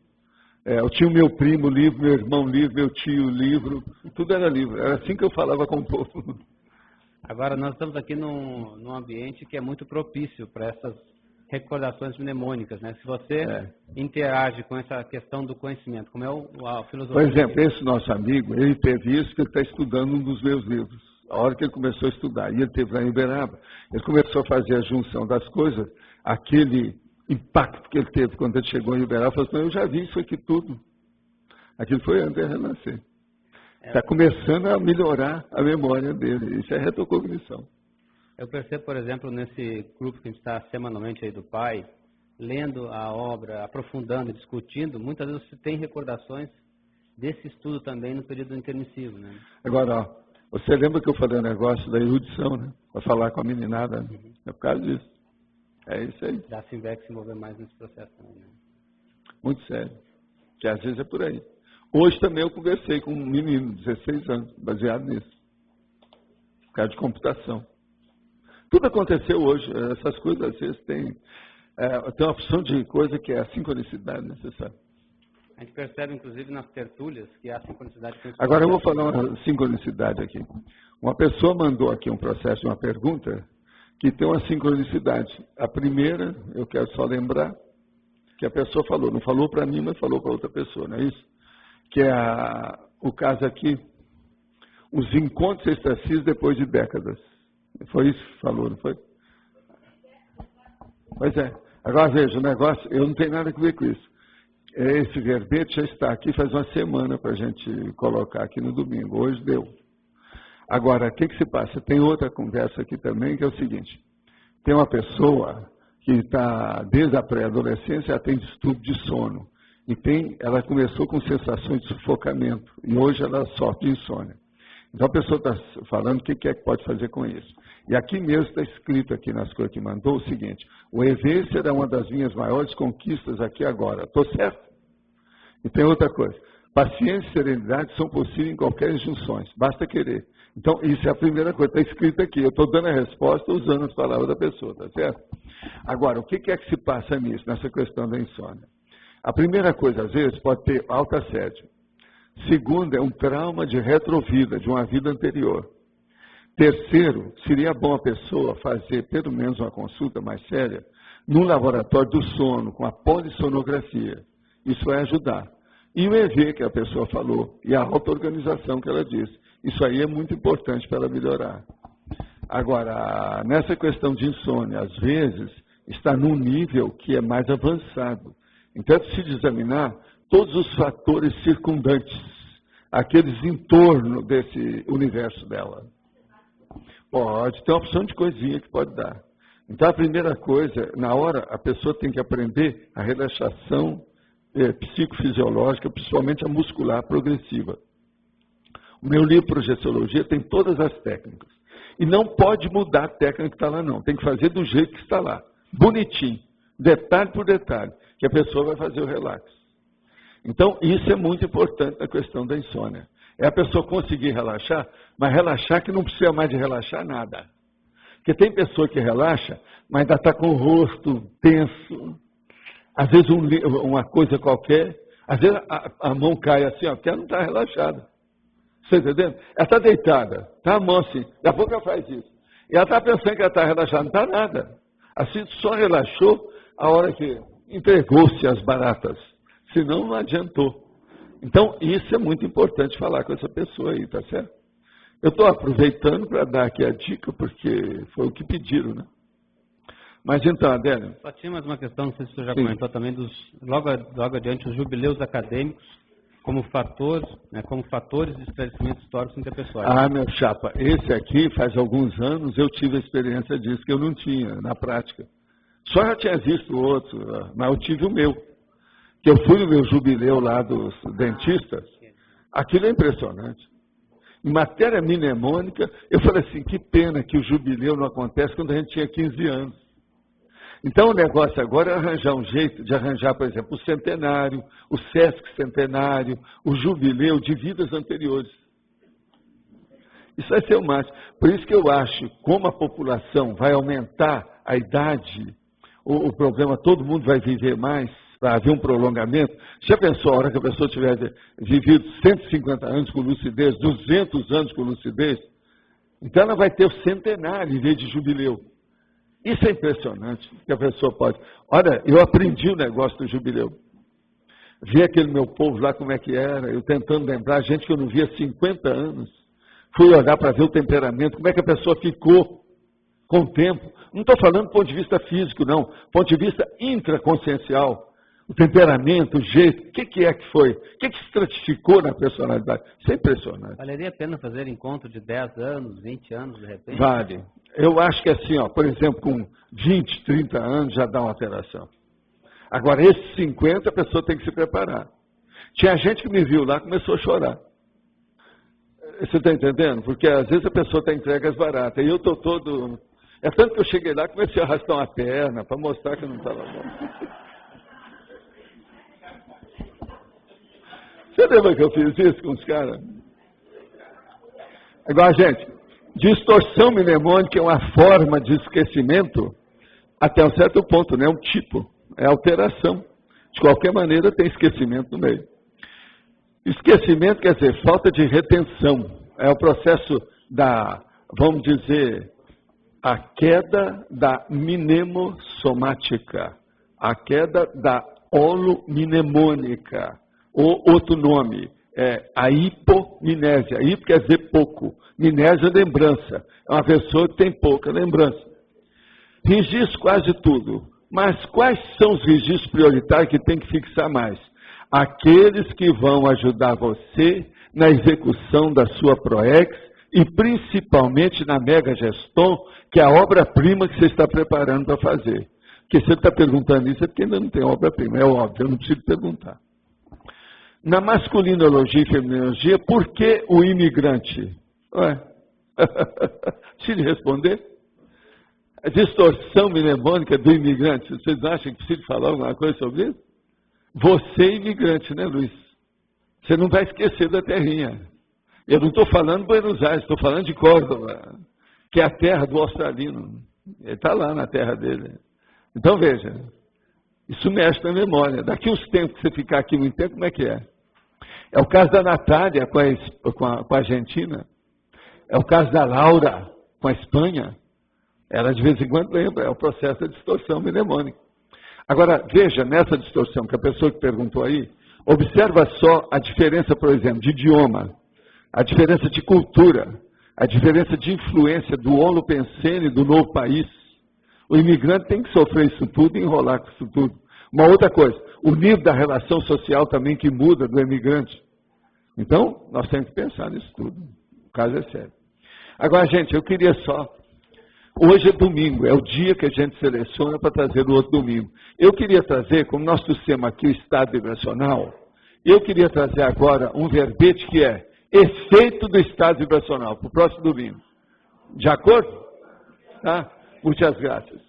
Eu tinha o meu primo livro, meu irmão livro, meu tio livro. Tudo era livro. Era assim que eu falava com o povo. Agora, nós estamos aqui num ambiente que é muito propício para essas recordações mnemônicas, né? Se você interage com essa questão do conhecimento, como é a filosofia... Por exemplo, esse nosso amigo, ele teve isso que ele está estudando um dos meus livros. A hora que ele começou a estudar, e ele teve lá em Uberaba, ele começou a fazer a junção das coisas, aquele impacto que ele teve quando ele chegou em Uberaba, falou assim, eu já vi isso aqui tudo. Aquilo foi antes de renascer. Está começando a melhorar a memória dele. Isso é retrocognição. Eu percebo, por exemplo, nesse grupo que a gente está semanalmente aí do pai, lendo a obra, aprofundando, discutindo, muitas vezes você tem recordações desse estudo também no período intermissivo, né? Agora, ó, você lembra que eu falei o negócio da erudição, né? Para falar com a meninada, né? É por causa disso. É isso aí. Da Simbeck se envolver mais nesse processo também, né? Muito sério. Que às vezes é por aí. Hoje também eu conversei com um menino de 16 anos, baseado nisso. Por causa de computação. Tudo aconteceu hoje. Essas coisas, às vezes, tem uma opção de coisa que é a sincronicidade necessária. A gente percebe, inclusive, nas tertúlias, que há sincronicidade. Agora, eu vou falar uma sincronicidade aqui. Uma pessoa mandou aqui um processo, uma pergunta, que tem uma sincronicidade. A primeira, eu quero só lembrar, que a pessoa falou. Não falou para mim, mas falou para outra pessoa, não é isso? Que é o caso aqui, os encontros extrafísicos depois de décadas. Foi isso que falou, não foi? Pois é. Agora veja, o negócio, eu não tenho nada a ver com isso. Esse verbete já está aqui faz uma semana para a gente colocar aqui no domingo. Hoje deu. Agora, o que se passa? Tem outra conversa aqui também, que é o seguinte. Tem uma pessoa que está, desde a pré-adolescência, ela tem distúrbio de sono. E ela começou com sensações de sufocamento. E hoje ela sofre de insônia. Então a pessoa está falando o que é que pode fazer com isso. E aqui mesmo está escrito aqui nas coisas que mandou o seguinte, o EV será uma das minhas maiores conquistas aqui agora. Estou certo? E tem outra coisa. Paciência e serenidade são possíveis em qualquer injunções, basta querer. Então, isso é a primeira coisa, está escrito aqui. Eu estou dando a resposta usando as palavras da pessoa, está certo? Agora, o que é que se passa nisso, nessa questão da insônia? A primeira coisa, às vezes, pode ter alto assédio. Segundo, é um trauma de retrovida, de uma vida anterior. Terceiro, seria bom a pessoa fazer pelo menos uma consulta mais séria num laboratório do sono, com a polissonografia. Isso vai ajudar. E o EV que a pessoa falou, e a auto-organização que ela disse. Isso aí é muito importante para ela melhorar. Agora, nessa questão de insônia, às vezes, está num nível que é mais avançado. Então, é preciso examinar todos os fatores circundantes, aqueles em torno desse universo dela. Pode ter uma opção de coisinha que pode dar. Então, a primeira coisa, na hora, a pessoa tem que aprender a relaxação psicofisiológica, principalmente a muscular progressiva. O meu livro Projeciologia tem todas as técnicas. E não pode mudar a técnica que está lá, não. Tem que fazer do jeito que está lá. Bonitinho. Detalhe por detalhe. Que a pessoa vai fazer o relax. Então, isso é muito importante na questão da insônia. É a pessoa conseguir relaxar, mas relaxar que não precisa mais de relaxar nada. Porque tem pessoa que relaxa, mas ainda está com o rosto tenso. Às vezes uma coisa qualquer. Às vezes a mão cai assim, ó, porque ela não está relaxada. Você está entendendo? Ela está deitada, está a mão assim, daqui a pouco ela faz isso. E ela está pensando que ela está relaxada, não está nada. Assim, só relaxou a hora que entregou-se às baratas. Senão, não adiantou. Então, isso é muito importante falar com essa pessoa aí, tá certo? Eu estou aproveitando para dar aqui a dica, porque foi o que pediram, né? Mas então, Adélio... Só tinha mais uma questão, não sei se você já comentou também, logo adiante, os jubileus acadêmicos, como fatores de esclarecimentos históricos interpessoais. Ah, meu chapa, esse aqui, faz alguns anos, eu tive a experiência disso, que eu não tinha, na prática. Só já tinha visto outro, mas eu tive o meu. Que eu fui no meu jubileu lá dos dentistas, aquilo é impressionante. Em matéria mnemônica, eu falei assim, que pena que o jubileu não acontece quando a gente tinha 15 anos. Então o negócio agora é arranjar um jeito de arranjar, por exemplo, o centenário, o Sesc centenário, o jubileu de vidas anteriores. Isso vai ser o máximo. Por isso que eu acho, como a população vai aumentar a idade, o problema, todo mundo vai viver mais, vai haver um prolongamento. Já pensou a hora que a pessoa tiver vivido 150 anos com lucidez, 200 anos com lucidez? Então ela vai ter o centenário em vez de jubileu. Isso é impressionante, que a pessoa pode... Olha, eu aprendi o negócio do jubileu. Vi aquele meu povo lá como é que era, eu tentando lembrar, gente que eu não via há 50 anos. Fui olhar para ver o temperamento, como é que a pessoa ficou com o tempo. Não estou falando do ponto de vista físico, não. Do ponto de vista intraconsciencial. O temperamento, o jeito, o que é que foi? O que estratificou na personalidade? Isso é impressionante. Valeria a pena fazer encontro de 10 anos, 20 anos, de repente? Vale. Eu acho que assim, ó, por exemplo, com 20, 30 anos já dá uma alteração. Agora, esses 50, a pessoa tem que se preparar. Tinha gente que me viu lá e começou a chorar. Você está entendendo? Porque às vezes a pessoa está entregue às baratas. E eu estou todo... É tanto que eu cheguei lá e comecei a arrastar uma perna para mostrar que eu não estava bom. Você lembra que eu fiz isso com os caras? Agora, gente, distorção mnemônica é uma forma de esquecimento até um certo ponto, não é um tipo, é alteração. De qualquer maneira, tem esquecimento no meio. Esquecimento quer dizer falta de retenção. É o processo da, vamos dizer, a queda da mnemosomática, a queda da holomnemônica. Ou outro nome, é a hipomnésia. Hipo quer dizer pouco. Mnésia é lembrança. É uma pessoa que tem pouca lembrança. Registro quase tudo. Mas quais são os registros prioritários que tem que fixar mais? Aqueles que vão ajudar você na execução da sua PROEX e principalmente na Mega Geston, que é a obra-prima que você está preparando para fazer. Porque você está perguntando isso é porque ainda não tem obra-prima. É óbvio, eu não preciso perguntar. Na masculinologia e feminologia, por que o imigrante? Ué, preciso responder? A distorção mnemônica do imigrante, vocês acham que preciso falar alguma coisa sobre isso? Você é imigrante, né, Luiz? Você não vai esquecer da terrinha. Eu não estou falando de Buenos Aires, estou falando de Córdoba, que é a terra do australino. Ele está lá na terra dele. Então, veja, isso mexe na memória. Daqui uns tempos que você ficar aqui muito tempo, como é que é? É o caso da Natália com a Argentina. É o caso da Laura com a Espanha. Ela de vez em quando lembra, é o processo da distorção mnemônica. Agora, veja, nessa distorção, que a pessoa que perguntou aí, observa só a diferença, por exemplo, de idioma, a diferença de cultura, a diferença de influência do holopensene do novo país. O imigrante tem que sofrer isso tudo e enrolar com isso tudo. Uma outra coisa, o nível da relação social também que muda do imigrante. Então, nós temos que pensar nisso tudo. O caso é sério. Agora, gente, eu queria só... Hoje é domingo, é o dia que a gente seleciona para trazer o outro domingo. Eu queria trazer, como nós trouxemos aqui o estado vibracional, eu queria trazer agora um verbete que é efeito do estado vibracional, para o próximo domingo. De acordo? Tá? Muitas graças.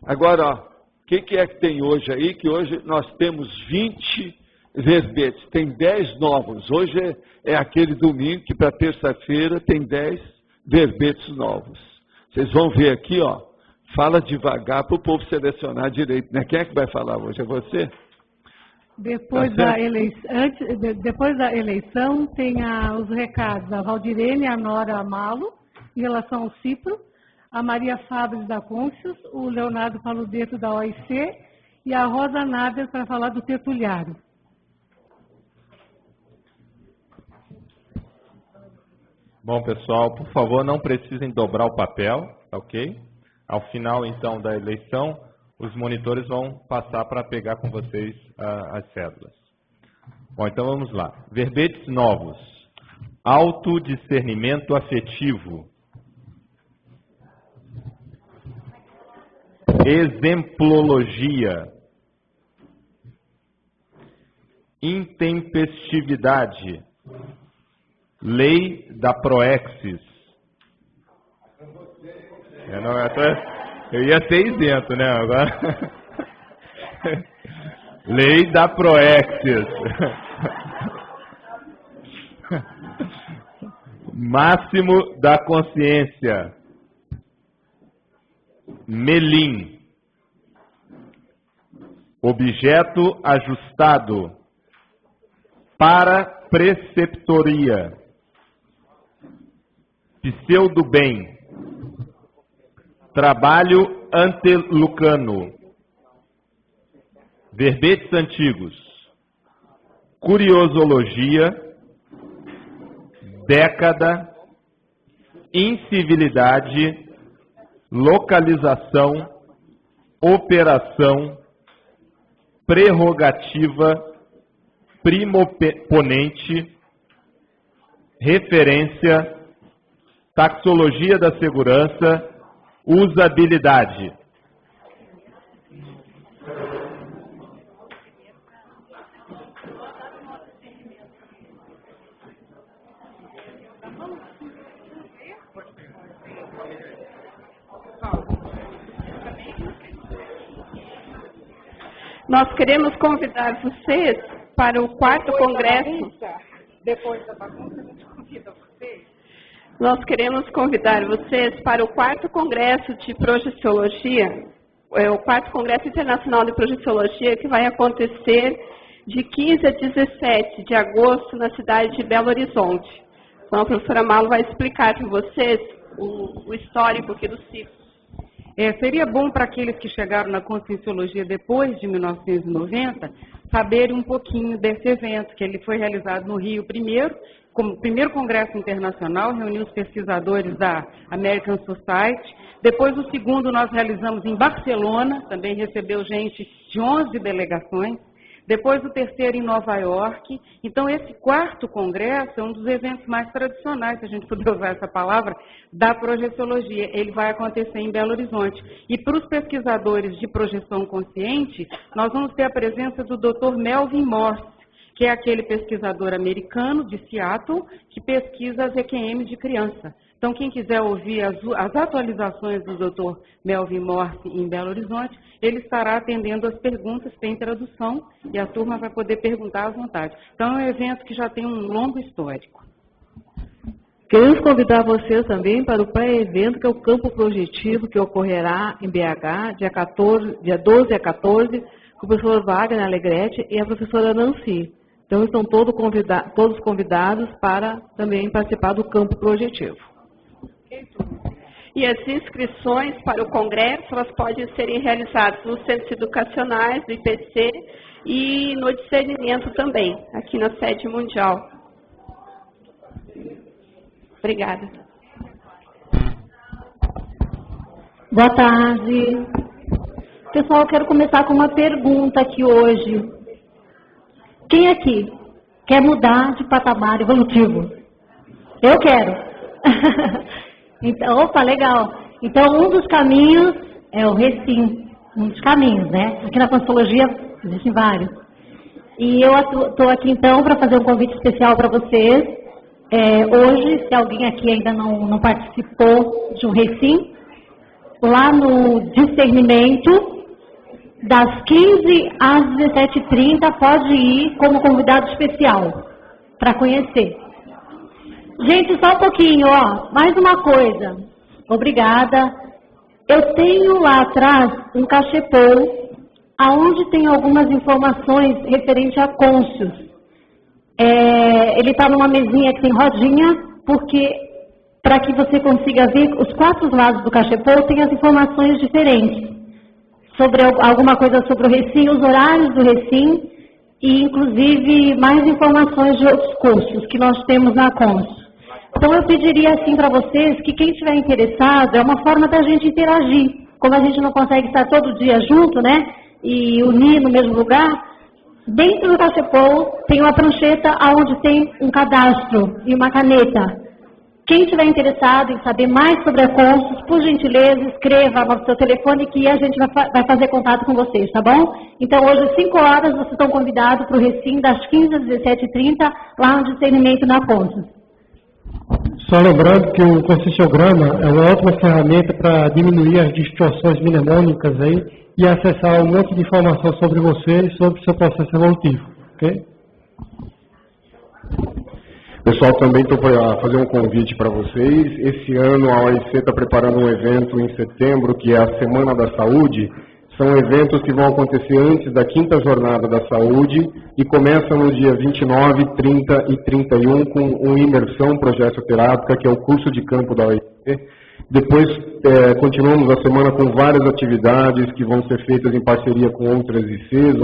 Agora, ó, o que é que tem hoje aí? Que hoje nós temos 20 verbetes, tem 10 novos. Hoje é aquele domingo que para terça-feira tem 10 verbetes novos. Vocês vão ver aqui, ó, fala devagar para o povo selecionar direito. Né? Quem é que vai falar hoje? É você? Depois, tá depois da eleição, tem os recados da Valdirene e a Nora Amalo, em relação ao Cipro, a Maria Fabres da Côncios, o Leonardo Paludeto da OIC e a Rosa Nader para falar do tertuliário. Bom, pessoal, por favor, não precisem dobrar o papel, tá ok? Ao final, então, da eleição, os monitores vão passar para pegar com vocês as cédulas. Bom, então vamos lá. Verbetes novos. Autodiscernimento afetivo. Exemplologia. Intempestividade. Lei da proexis. Eu ia ser isento, né? Agora. Lei da Proexis. Máximo da consciência. Melim. Objeto ajustado. Para preceptoria. Pseudo-bem. Trabalho antelucano. Verbetes antigos. Curiosologia. Década. Incivilidade. Localização. Operação. Prerrogativa. Primoponente. Referência. Taxologia da segurança. Usabilidade. Nós queremos convidar vocês para o 4º Congresso. Depois da bagunça, a gente convida vocês. Nós queremos convidar vocês para o 4º Congresso de Projeciologia, o 4º Congresso Internacional de Projeciologia, que vai acontecer de 15 a 17 de agosto na cidade de Belo Horizonte. Então, a professora Malo vai explicar para vocês o histórico aqui do ciclo. Seria bom para aqueles que chegaram na Conscienciologia depois de 1990 saberem um pouquinho desse evento, que ele foi realizado no Rio primeiro, como primeiro congresso internacional, reuniu os pesquisadores da American Society. Depois, o segundo, nós realizamos em Barcelona, também recebeu gente de 11 delegações. Depois, o terceiro em Nova York. Então, esse 4º congresso é um dos eventos mais tradicionais, se a gente puder usar essa palavra, da projeciologia. Ele vai acontecer em Belo Horizonte. E para os pesquisadores de projeção consciente, nós vamos ter a presença do Dr. Melvin Morse, que é aquele pesquisador americano de Seattle, que pesquisa as EQMs de criança. Então, quem quiser ouvir as atualizações do Dr. Melvin Morse em Belo Horizonte, ele estará atendendo as perguntas, tem tradução, e a turma vai poder perguntar à vontade. Então, é um evento que já tem um longo histórico. Queremos convidar vocês também para o pré-evento, que é o Campo Projetivo, que ocorrerá em BH, dia 12 a 14, com o professor Wagner Alegrete e a professora Nancy. Então, estão todos convidados para também participar do Campo Projetivo. E as inscrições para o congresso, elas podem serem realizadas nos centros educacionais do IPC e no discernimento também, aqui na sede mundial. Obrigada. Boa tarde. Pessoal, eu quero começar com uma pergunta aqui hoje. Quem aqui quer mudar de patamar evolutivo? Eu quero. Então, opa, legal. Então, um dos caminhos é o Recim. Um dos caminhos, né? Aqui na Conscienciologia existem vários. E eu estou aqui, então, para fazer um convite especial para vocês. Hoje, se alguém aqui ainda não participou de um Recim, lá no discernimento, das 15 às 17h30, pode ir como convidado especial, para conhecer. Gente, só um pouquinho, ó. Mais uma coisa. Obrigada. Eu tenho lá atrás um cachepô, aonde tem algumas informações referentes a cônscios. Ele está numa mesinha que tem rodinha, porque para que você consiga ver os 4 lados do cachepô, tem as informações diferentes. Sobre alguma coisa sobre o Recim, os horários do Recim, e inclusive mais informações de outros cursos que nós temos na Consciência. Então, eu pediria assim para vocês que quem estiver interessado, é uma forma da gente interagir. Como a gente não consegue estar todo dia junto, né, e unir no mesmo lugar, dentro do cachepô tem uma prancheta onde tem um cadastro e uma caneta. Quem estiver interessado em saber mais sobre a Consciência, por gentileza, escreva no seu telefone que a gente vai fazer contato com vocês, tá bom? Então, hoje, às 5 horas, vocês estão convidados para o Recim, das 15 às 17h30, lá no discernimento na Consciência. Só lembrando que o conscienciograma é uma ótima ferramenta para diminuir as distorções mnemônicas aí e acessar um monte de informação sobre você e sobre o seu processo evolutivo, ok? Pessoal, também estou para fazer um convite para vocês. Esse ano a OIC está preparando um evento em setembro, que é a Semana da Saúde. São eventos que vão acontecer antes da 5ª Jornada da Saúde e começam no dia 29, 30 e 31 com uma imersão progestoterápica, que é o curso de campo da OIC. Depois continuamos a semana com várias atividades que vão ser feitas em parceria com outras ICs,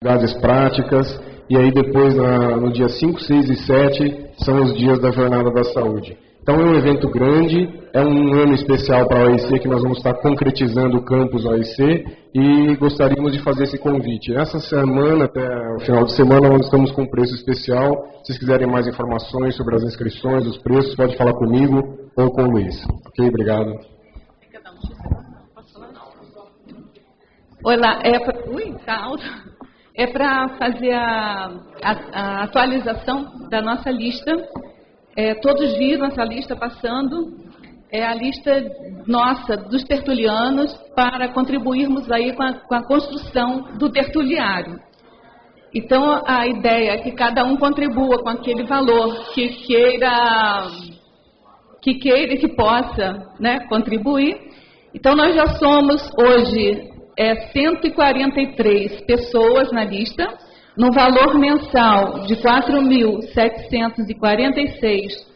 atividades práticas. E aí depois, no dia 5, 6 e 7, são os dias da Jornada da Saúde. Então é um evento grande, é um ano especial para a OIC, que nós vamos estar concretizando o campus OIC, e gostaríamos de fazer esse convite. Essa semana, até o final de semana, nós estamos com um preço especial. Se vocês quiserem mais informações sobre as inscrições, os preços, pode falar comigo ou com o Luiz. Ok? Obrigado. Olá, tá alto. É para fazer a atualização da nossa lista. Todos viram essa lista passando. É a lista nossa, dos tertulianos, para contribuirmos aí com a construção do tertuliário. Então, a ideia é que cada um contribua com aquele valor que queira e que possa, né, contribuir. Então, nós já somos hoje 143 pessoas na lista, no valor mensal de R$ 4.746,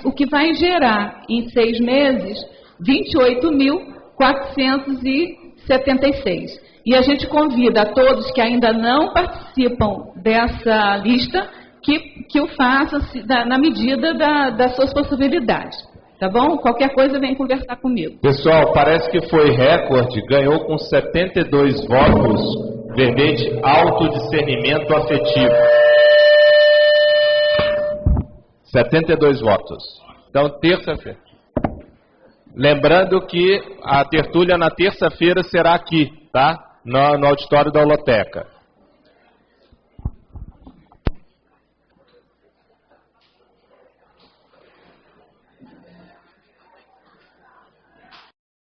o que vai gerar em 6 meses R$ 28.476. E a gente convida a todos que ainda não participam dessa lista que o façam na medida das suas possibilidades. Tá bom? Qualquer coisa vem conversar comigo. Pessoal, parece que foi recorde, ganhou com 72 votos, verbete autodiscernimento afetivo. 72 votos. Então, terça-feira. Lembrando que a tertúlia na terça-feira será aqui, tá? No auditório da Holoteca.